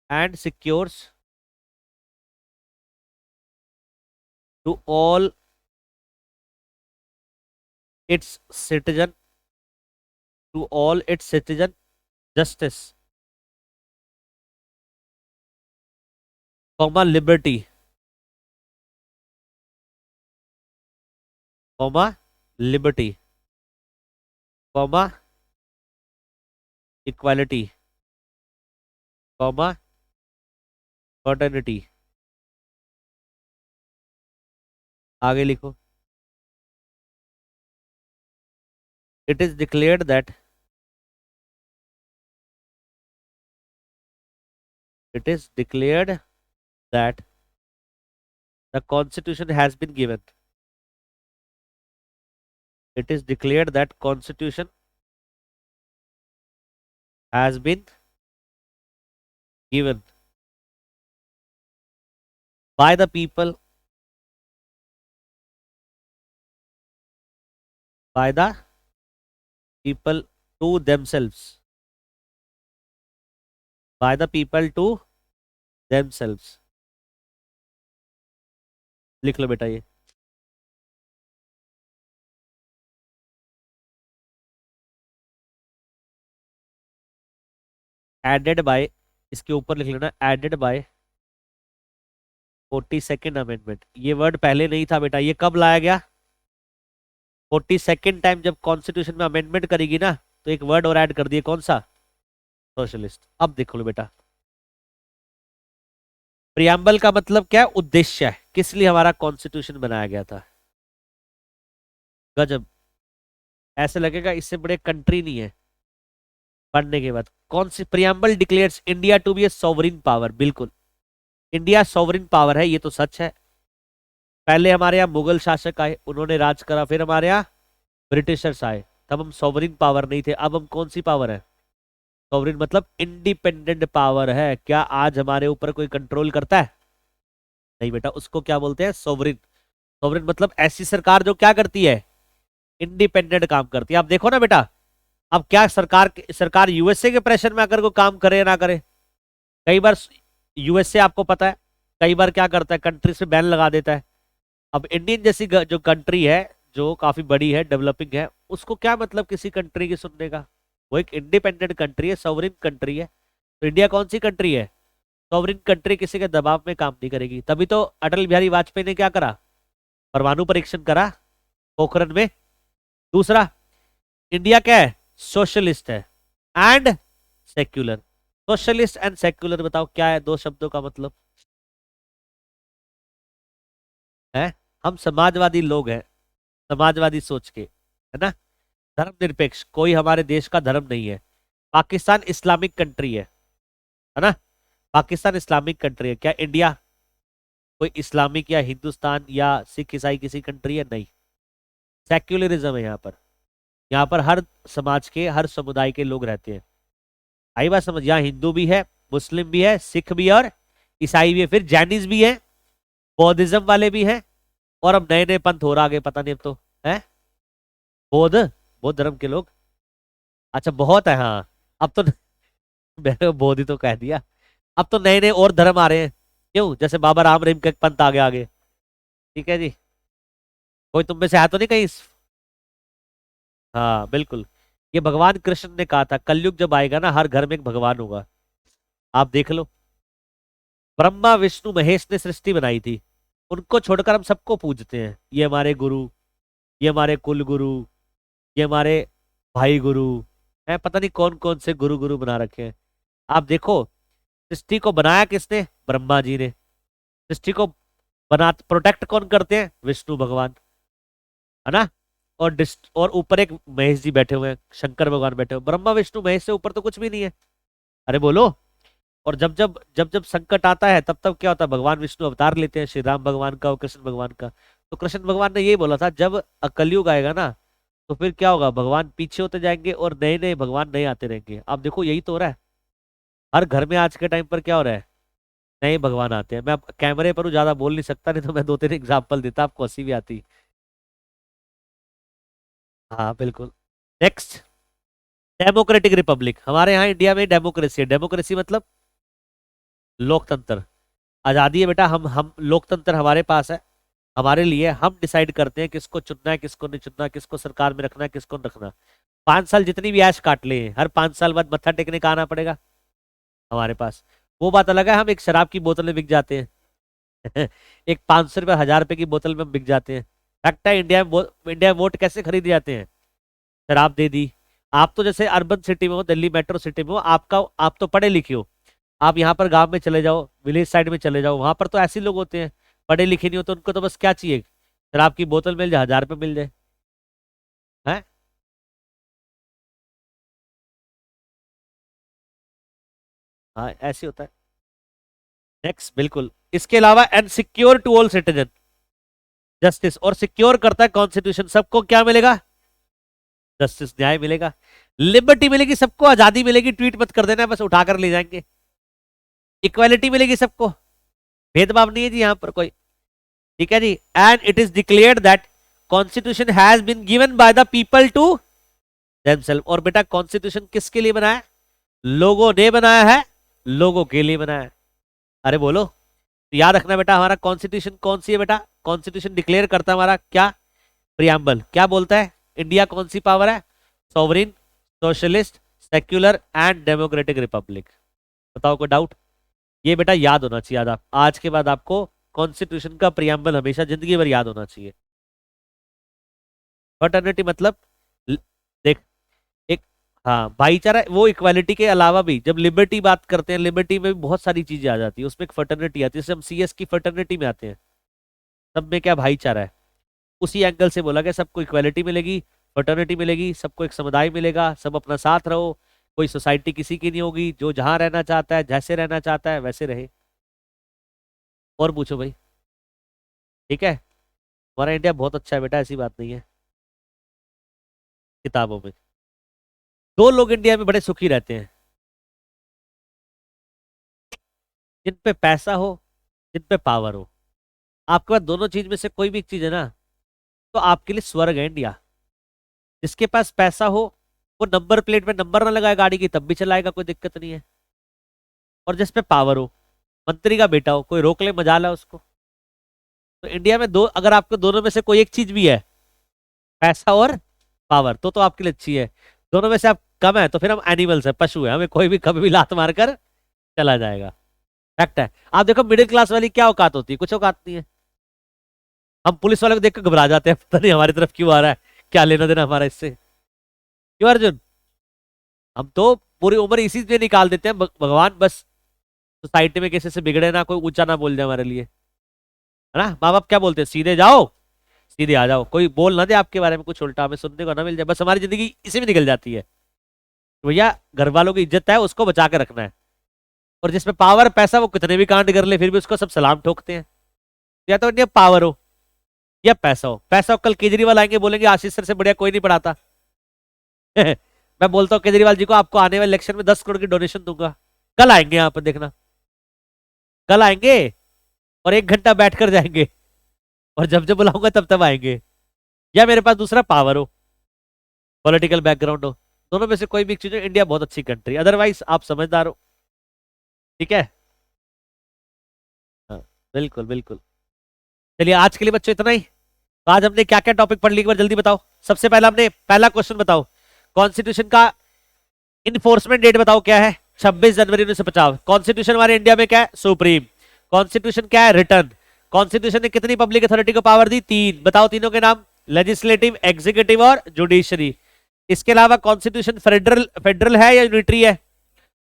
And secures to all its citizen, to all its citizen justice, comma liberty, comma liberty, comma equality, comma fraternity. आगे लिखो। It is declared that, it is declared that the constitution has been given, it is declared that constitution has been given by the people, by the people to themselves, by the people to themselves। लिख लो बेटा ये। Added by, इसके ऊपर लिख लेना added by 42nd amendment, ये word पहले नहीं था बेटा, ये कब लाया गया? 42nd टाइम जब कॉन्स्टिट्यूशन में अमेंडमेंट करेगी ना, तो एक वर्ड और ऐड कर दिए, कौन सा? सोशलिस्ट। अब देखो लो बेटा, प्रियम्बल का मतलब क्या है? उद्देश्य है, किस लिए हमारा कॉन्स्टिट्यूशन बनाया गया था। गजब, ऐसे लगेगा इससे बड़े कंट्री नहीं है पढ़ने के बाद। कौन सी? Preamble declares India to be a sovereign power. बिल्कुल, इंडिया सॉवरिन पावर है, ये तो सच है। पहले हमारे यहाँ मुगल शासक आए, उन्होंने राज करा, फिर हमारे यहाँ ब्रिटिशर्स आए, तब हम सॉवरिन पावर नहीं थे। अब हम कौन सी पावर है? सॉवरिन मतलब इंडिपेंडेंट पावर है। क्या आज हमारे ऊपर कोई कंट्रोल करता है? नहीं बेटा, उसको क्या बोलते हैं? सॉवरिन। सॉवरिन मतलब ऐसी सरकार जो क्या करती है? इंडिपेंडेंट काम करती है। आप देखो ना बेटा, अब क्या सरकार यूएसए के प्रेशर में आकर को काम करे या ना करे? कई बार यूएसए आपको पता है कई बार क्या करता है, कंट्री से बैन लगा देता है। अब इंडियन जैसी जो कंट्री है, जो काफी बड़ी है, डेवलपिंग है, उसको क्या मतलब किसी कंट्री की सुनने का? वो एक इंडिपेंडेंट कंट्री है, सॉवरिन कंट्री है। तो इंडिया कौन सी कंट्री है? सॉवरिन कंट्री, किसी के दबाव में काम नहीं करेगी। तभी तो अटल बिहारी वाजपेयी ने क्या करा? परमाणु परीक्षण करा पोखरण में। दूसरा, इंडिया क्या है? सोशलिस्ट है and secular. Socialist and secular बताओ क्या है, दो शब्दों का मतलब है? हम समाजवादी लोग हैं, समाजवादी सोच के, है ना। धर्मनिरपेक्ष, कोई हमारे देश का धर्म नहीं है। पाकिस्तान इस्लामिक कंट्री है ना। पाकिस्तान इस्लामिक कंट्री है। क्या इंडिया कोई इस्लामिक या हिंदुस्तान या सिख ईसाई किसी कंट्री है? नहीं, सेक्युलरिज्म है यहाँ पर। यहाँ पर हर समाज के, हर समुदाय के लोग रहते हैं। आई बात समझ? यहाँ हिंदू भी है, मुस्लिम भी है, सिख भी है और ईसाई भी है, फिर जैनिज भी है, बौद्धिज्म वाले भी हैं, और अब नए नए पंथ हो रहा आगे, पता नहीं अब तो है बौद्ध, बौद्ध धर्म के लोग। अच्छा, बहुत है हाँ। अब तो मैंने बौद्ध ही तो कह दिया। अब तो नए नए और धर्म आ रहे हैं, क्यों? जैसे बाबा राम रहीम का एक पंथ आ गया आगे। ठीक है जी, कोई तुम में से है तो नहीं कहीं हाँ बिल्कुल। ये भगवान कृष्ण ने कहा था, कलयुग जब आएगा ना, हर घर में एक भगवान होगा। आप देख लो, ब्रह्मा विष्णु महेश ने सृष्टि बनाई थी, उनको छोड़कर हम सबको पूजते हैं। ये हमारे गुरु, ये हमारे कुल गुरु, ये हमारे भाई गुरु है, पता नहीं कौन कौन से गुरु गुरु बना रखे हैं। आप देखो, सृष्टि को बनाया किसने? ब्रह्मा जी ने। सृष्टि को बना प्रोटेक्ट कौन करते हैं? विष्णु भगवान, है ना। और और ऊपर एक महेश जी बैठे हुए हैं, शंकर भगवान बैठे हुए। ब्रह्मा विष्णु महेश से ऊपर तो कुछ भी नहीं है। अरे बोलो। और जब जब संकट आता है, तब तब क्या होता है? भगवान विष्णु अवतार लेते हैं, श्री राम भगवान का और कृष्ण भगवान का। तो कृष्ण भगवान ने यही बोला था, जब कलयुग आएगा ना, तो फिर क्या होगा? भगवान पीछे होते जाएंगे और नए नए भगवान नए आते रहेंगे। आप देखो, यही तो हो रहा है हर घर में आज के टाइम पर। क्या हो रहा है? नए भगवान आते हैं। मैं अब कैमरे पर हूँ, ज्यादा बोल नहीं सकता, नहीं तो मैं दो तीन एग्जाम्पल देता, आपको हंसी भी आती। हाँ बिल्कुल। Next, democratic Republic. हमारे यहाँ इंडिया में डेमोक्रेसी है। डेमोक्रेसी मतलब लोकतंत्र, आजादी है बेटा। हम लोकतंत्र हमारे पास है, हमारे लिए हम डिसाइड करते हैं किसको चुनना है, किसको नहीं चुनना, किसको सरकार में रखना है, किसको नहीं रखना। 5 साल जितनी भी ऐश काट ले, हर 5 साल बाद मत्था टेकने का आना पड़ेगा हमारे पास। वो बात अलग है, हम एक शराब की बोतल में बिक जाते हैं एक 500 रुपये 1000 रुपए की बोतल में हम बिक जाते हैं। फैक्ट है, इंडिया में वोट कैसे खरीदे जाते हैं? शराब दे दी। आप तो जैसे अर्बन सिटी में हो, दिल्ली मेट्रो सिटी में हो, आप तो पढ़े लिखे हो। आप यहाँ पर गांव में चले जाओ, विलेज साइड में चले जाओ, वहां पर तो ऐसे लोग होते हैं, पढ़े लिखे नहीं होते, उनको तो बस क्या चाहिए? शराब की बोतल मिल जाए, 1000 रुपये मिल जाए, है। हाँ ऐसे होता है। नेक्स्ट, बिल्कुल। इसके अलावा and secure to all citizen, justice, और सिक्योर करता है कॉन्स्टिट्यूशन, सबको क्या मिलेगा? जस्टिस, न्याय मिलेगा। लिबर्टी मिलेगी, सबको आजादी मिलेगी, ट्वीट मत कर देना, बस उठाकर ले जाएंगे। इक्वालिटी मिलेगी सबको, भेदभाव नहीं है जी यहाँ पर कोई। ठीक है जी। And it is declared that constitution has been given by the people to themselves. और बेटा, कॉन्स्टिट्यूशन किसके लिए बनाया? लोगों ने बनाया है, लोगों के लिए बनाया है। अरे बोलो। तो याद रखना बेटा, हमारा कॉन्स्टिट्यूशन कौन सी है बेटा? कॉन्स्टिट्यूशन डिक्लेयर करता है हमारा क्या? प्रियम्बल क्या बोलता है? इंडिया कौन सी पावर है? Sovereign, socialist, secular and democratic Republic. बताओ कोई डाउट? ये बेटा याद होना चाहिए। याद आप आज के बाद आपको कॉन्स्टिट्यूशन का प्रियम्बल हमेशा जिंदगी भर याद होना चाहिए। फर्टर्निटी मतलब देख, एक, हाँ भाईचारा, वो इक्वालिटी के अलावा भी जब लिबर्टी बात करते हैं, लिबर्टी में भी बहुत सारी चीजें आ जाती है, उसमें एक फर्टर्निटी आती है, जैसे हम सीएस की फर्टर्निटी में आते हैं, सब में क्या भाईचारा है, उसी एंगल से बोला गया सबको इक्वालिटी मिलेगी, फर्टर्निटी मिलेगी, सबको एक समुदाय मिलेगा, सब अपना साथ रहो, कोई सोसाइटी किसी की नहीं होगी, जो जहां रहना चाहता है, जैसे रहना चाहता है वैसे रहे। और पूछो भाई। ठीक है, हमारा इंडिया बहुत अच्छा है बेटा, ऐसी बात नहीं है। किताबों में दो लोग इंडिया में बड़े सुखी रहते हैं, जिन पे पैसा हो, जिन पे पावर हो। आपके पास दोनों चीज में से कोई भी एक चीज है ना, तो आपके लिए स्वर्ग है इंडिया। जिसके पास पैसा हो, वो नंबर प्लेट में नंबर ना लगाए गाड़ी की, तब भी चलाएगा, कोई दिक्कत नहीं है। और जिस पे पावर हो, मंत्री का बेटा हो, कोई रोक ले मजाल है उसको। तो इंडिया में दो, अगर आपको दोनों में से कोई एक चीज भी है, पैसा और पावर, तो आपके लिए अच्छी है। दोनों में से आप कम है, तो फिर हम एनिमल्स है, पशु है, हमें कोई भी कभी भी लात मारकर चला जाएगा। फैक्ट है। आप देखो मिडिल क्लास वाली क्या औकात होती है, कुछ औकात नहीं है। हम पुलिस वाले को देख कर घबरा जाते हैं, पता नहीं हमारी तरफ क्यों आ रहा है, क्या लेना देना हमारा इससे। क्यों अर्जुन? हम तो पूरी उम्र इसी से निकाल देते हैं, भगवान बस सोसाइटी में किसी से बिगड़े ना, कोई ऊंचा ना बोल जाए हमारे लिए, है ना। माँ बाप क्या बोलते हैं, सीधे जाओ सीधे आ जाओ, कोई बोल ना दे आपके बारे में कुछ उल्टा, हमें सुनने को ना मिल जाए, बस हमारी जिंदगी इसी में निकल जाती है। तो भैया घर वालों की इज्जत है, उसको बचा के रखना है। और जिसमें पावर पैसा, वो कितने भी कांड कर ले, फिर भी उसको सब सलाम ठोकते हैं। या तो इंडिया पावर हो या पैसा हो। पैसा हो, कल केजरीवाल आएंगे बोलेंगे आशीष सर से बढ़िया कोई नहीं पढ़ाता। मैं बोलता हूँ केजरीवाल जी को, आपको आने वाले इलेक्शन में 10 करोड़ की डोनेशन दूंगा। कल आएंगे यहाँ पर देखना, कल आएंगे और 1 घंटा बैठ कर जाएंगे, और जब जब बुलाऊंगा तब तब आएंगे। या मेरे पास दूसरा पावर हो, पॉलिटिकल बैकग्राउंड हो, दोनों में से कोई भी एक चीज हो, इंडिया बहुत अच्छी कंट्री, अदरवाइज आप समझदार हो। ठीक है, हाँ, बिल्कुल बिल्कुल। चलिए आज के लिए बच्चों इतना ही। तो आज हमने क्या क्या टॉपिक पढ़ लिए, एक बार जल्दी बताओ। सबसे पहला हमने पहला क्वेश्चन बताओ, कॉन्स्टिट्यूशन का इन्फोर्समेंट डेट बताओ क्या है। 26 जनवरी 1950। कॉन्स्टिट्यूशन हमारे इंडिया में क्या है, सुप्रीम। कॉन्स्टिट्यूशन क्या है, रिटर्न। कॉन्स्टिट्यूशन ने कितनी पब्लिक अथॉरिटी को पावर दी, 3। बताओ तीनों के नाम। लेजिस्लेटिव, एग्जीक्यूटिव और जुडिशरी। इसके अलावा कॉन्स्टिट्यूशन फेडरल फेडरल है या यूनिटरी है?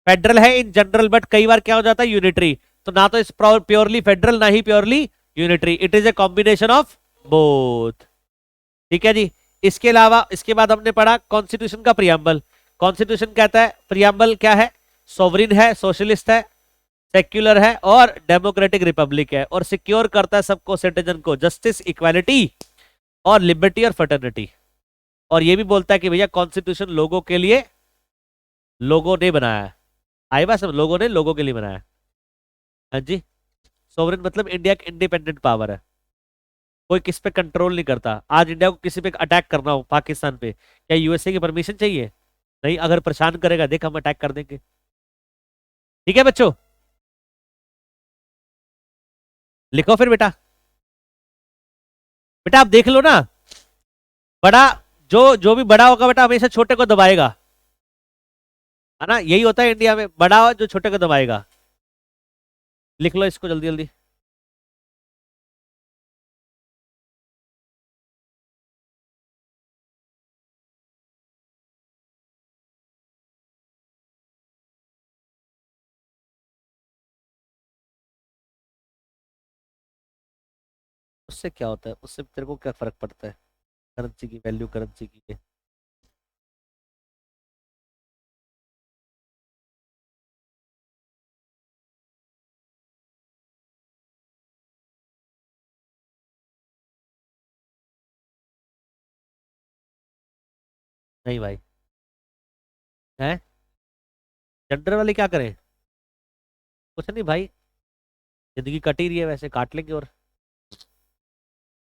फेडरल है इन जनरल, बट कई बार क्या हो जाता है, यूनिटरी। तो ना तो इस प्योरली फेडरल, ना ही purely unitary, it is a combination of both. ठीक है जी। इसके अलावा इसके बाद हमने पढ़ा कॉन्स्टिट्यूशन का प्रियम्बल। कॉन्स्टिट्यूशन कहता है, प्रियम्बल क्या है, सोवरिन है, सोशलिस्ट है, सेक्युलर है और डेमोक्रेटिक रिपब्लिक है, और सिक्योर करता है सबको, सिटीजन को, जस्टिस, इक्वालिटी और लिबर्टी और फर्टर्निटी। और ये भी बोलता है कि भैया कॉन्स्टिट्यूशन लोगों के लिए, लोगों ने बनाया है। आई बात, सब लोगों ने लोगों के लिए बनाया है। हाँ जी। सोवरेन मतलब इंडिया की इंडिपेंडेंट पावर है, कोई किस पे कंट्रोल नहीं करता। आज इंडिया को किसी पे अटैक करना हो, पाकिस्तान पे, क्या यूएसए की परमिशन चाहिए? नहीं, अगर परेशान करेगा देख हम अटैक कर देंगे। ठीक है बच्चों, लिखो फिर बेटा। बेटा आप देख लो ना, बड़ा, जो जो भी बड़ा होगा बेटा हमेशा छोटे को दबाएगा, है ना, यही होता है इंडिया में, बड़ा हो जो छोटे को दबाएगा। लिख लो इसको जल्दी जल्दी। उससे क्या होता है, उससे तेरे को क्या फर्क पड़ता है, करेंसी की वैल्यू, करेंसी की है। नहीं भाई, है जनरल वाले क्या करें, कुछ नहीं भाई, जिंदगी कट ही रही है, वैसे काट लेंगे, और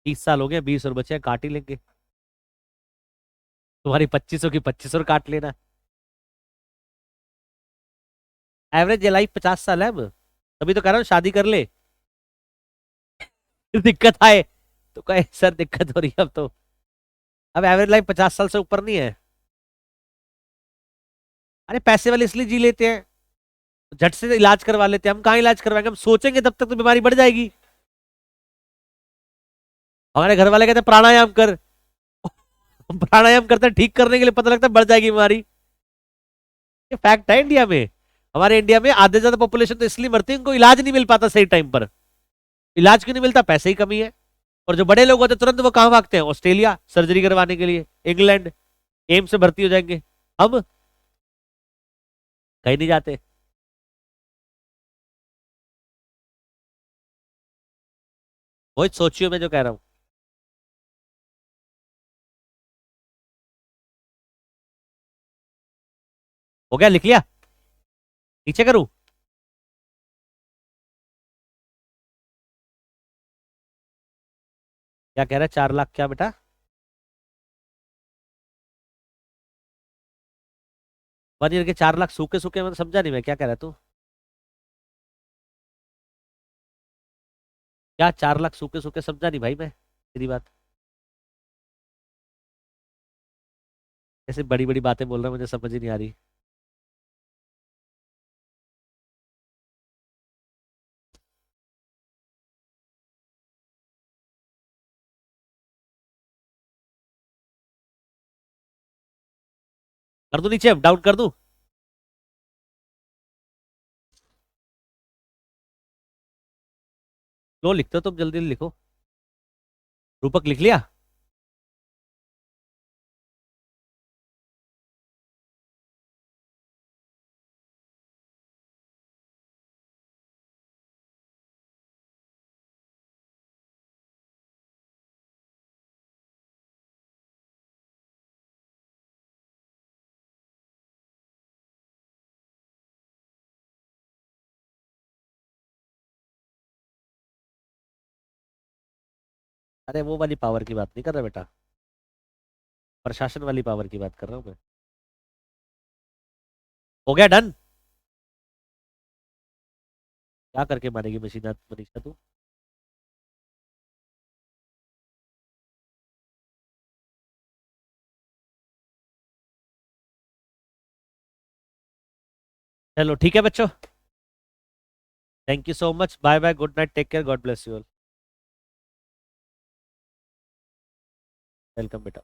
30 साल हो गए, 20 और बचे हैं, काट ही लेंगे। तुम्हारी 2500 की 2500 काट लेना। एवरेज लाइफ 50 साल है अब, तभी तो कह रहा हूँ शादी कर ले। दिक्कत आए तो कहे सर दिक्कत हो रही है अब तो। अब एवरेज लाइफ 50 साल से ऊपर नहीं है। अरे पैसे वाले इसलिए जी लेते हैं, झट से इलाज करवा लेते हैं। हम कहाँ इलाज करवाएंगे, हम सोचेंगे तब तक तो बीमारी बढ़ जाएगी। हमारे घर वाले कहते हैं प्राणायाम कर। प्राणायाम करते हैं ठीक करने के लिए, पता लगता है बढ़ जाएगी बीमारी। ये फैक्ट है इंडिया में। हमारे इंडिया में आधे से ज्यादा पॉपुलेशन तो इसलिए मरती है, उनको इलाज नहीं मिल पाता सही टाइम पर। इलाज क्यों नहीं मिलता? पैसे ही कमी है। और जो बड़े लोग होते हैं तुरंत वो कहां भागते हैं? ऑस्ट्रेलिया सर्जरी करवाने के लिए, इंग्लैंड एम्स से भर्ती हो जाएंगे। हम कहीं नहीं जाते। वही सोचियो मैं जो कह रहा हूँ। हो गया, लिख लिया? नीचे करूँ? क्या कह रहा है? 4 लाख क्या बेटा? 1 ईयर के 4 लाख सूखे सूखे? मैं समझा नहीं, मैं क्या कह रहा तू? क्या 4 लाख सूखे सूखे? समझा नहीं भाई मैं तेरी बात। ऐसे बड़ी बड़ी बातें बोल रहा हूँ, मुझे समझ ही नहीं आ रही। कर दूं नीचे, डाउन कर दूं? लो लिखते हो तुम, जल्दी लिखो। रूपक लिख लिया? अरे वो वाली पावर की बात नहीं कर रहा बेटा, प्रशासन वाली पावर की बात कर रहा हूँ मैं। हो गया डन? क्या करके मारेगी मशीन मनीषा तू? चलो ठीक है बच्चों। Thank you so much, bye bye, good night, take care, God bless you all. Welcome बेटा।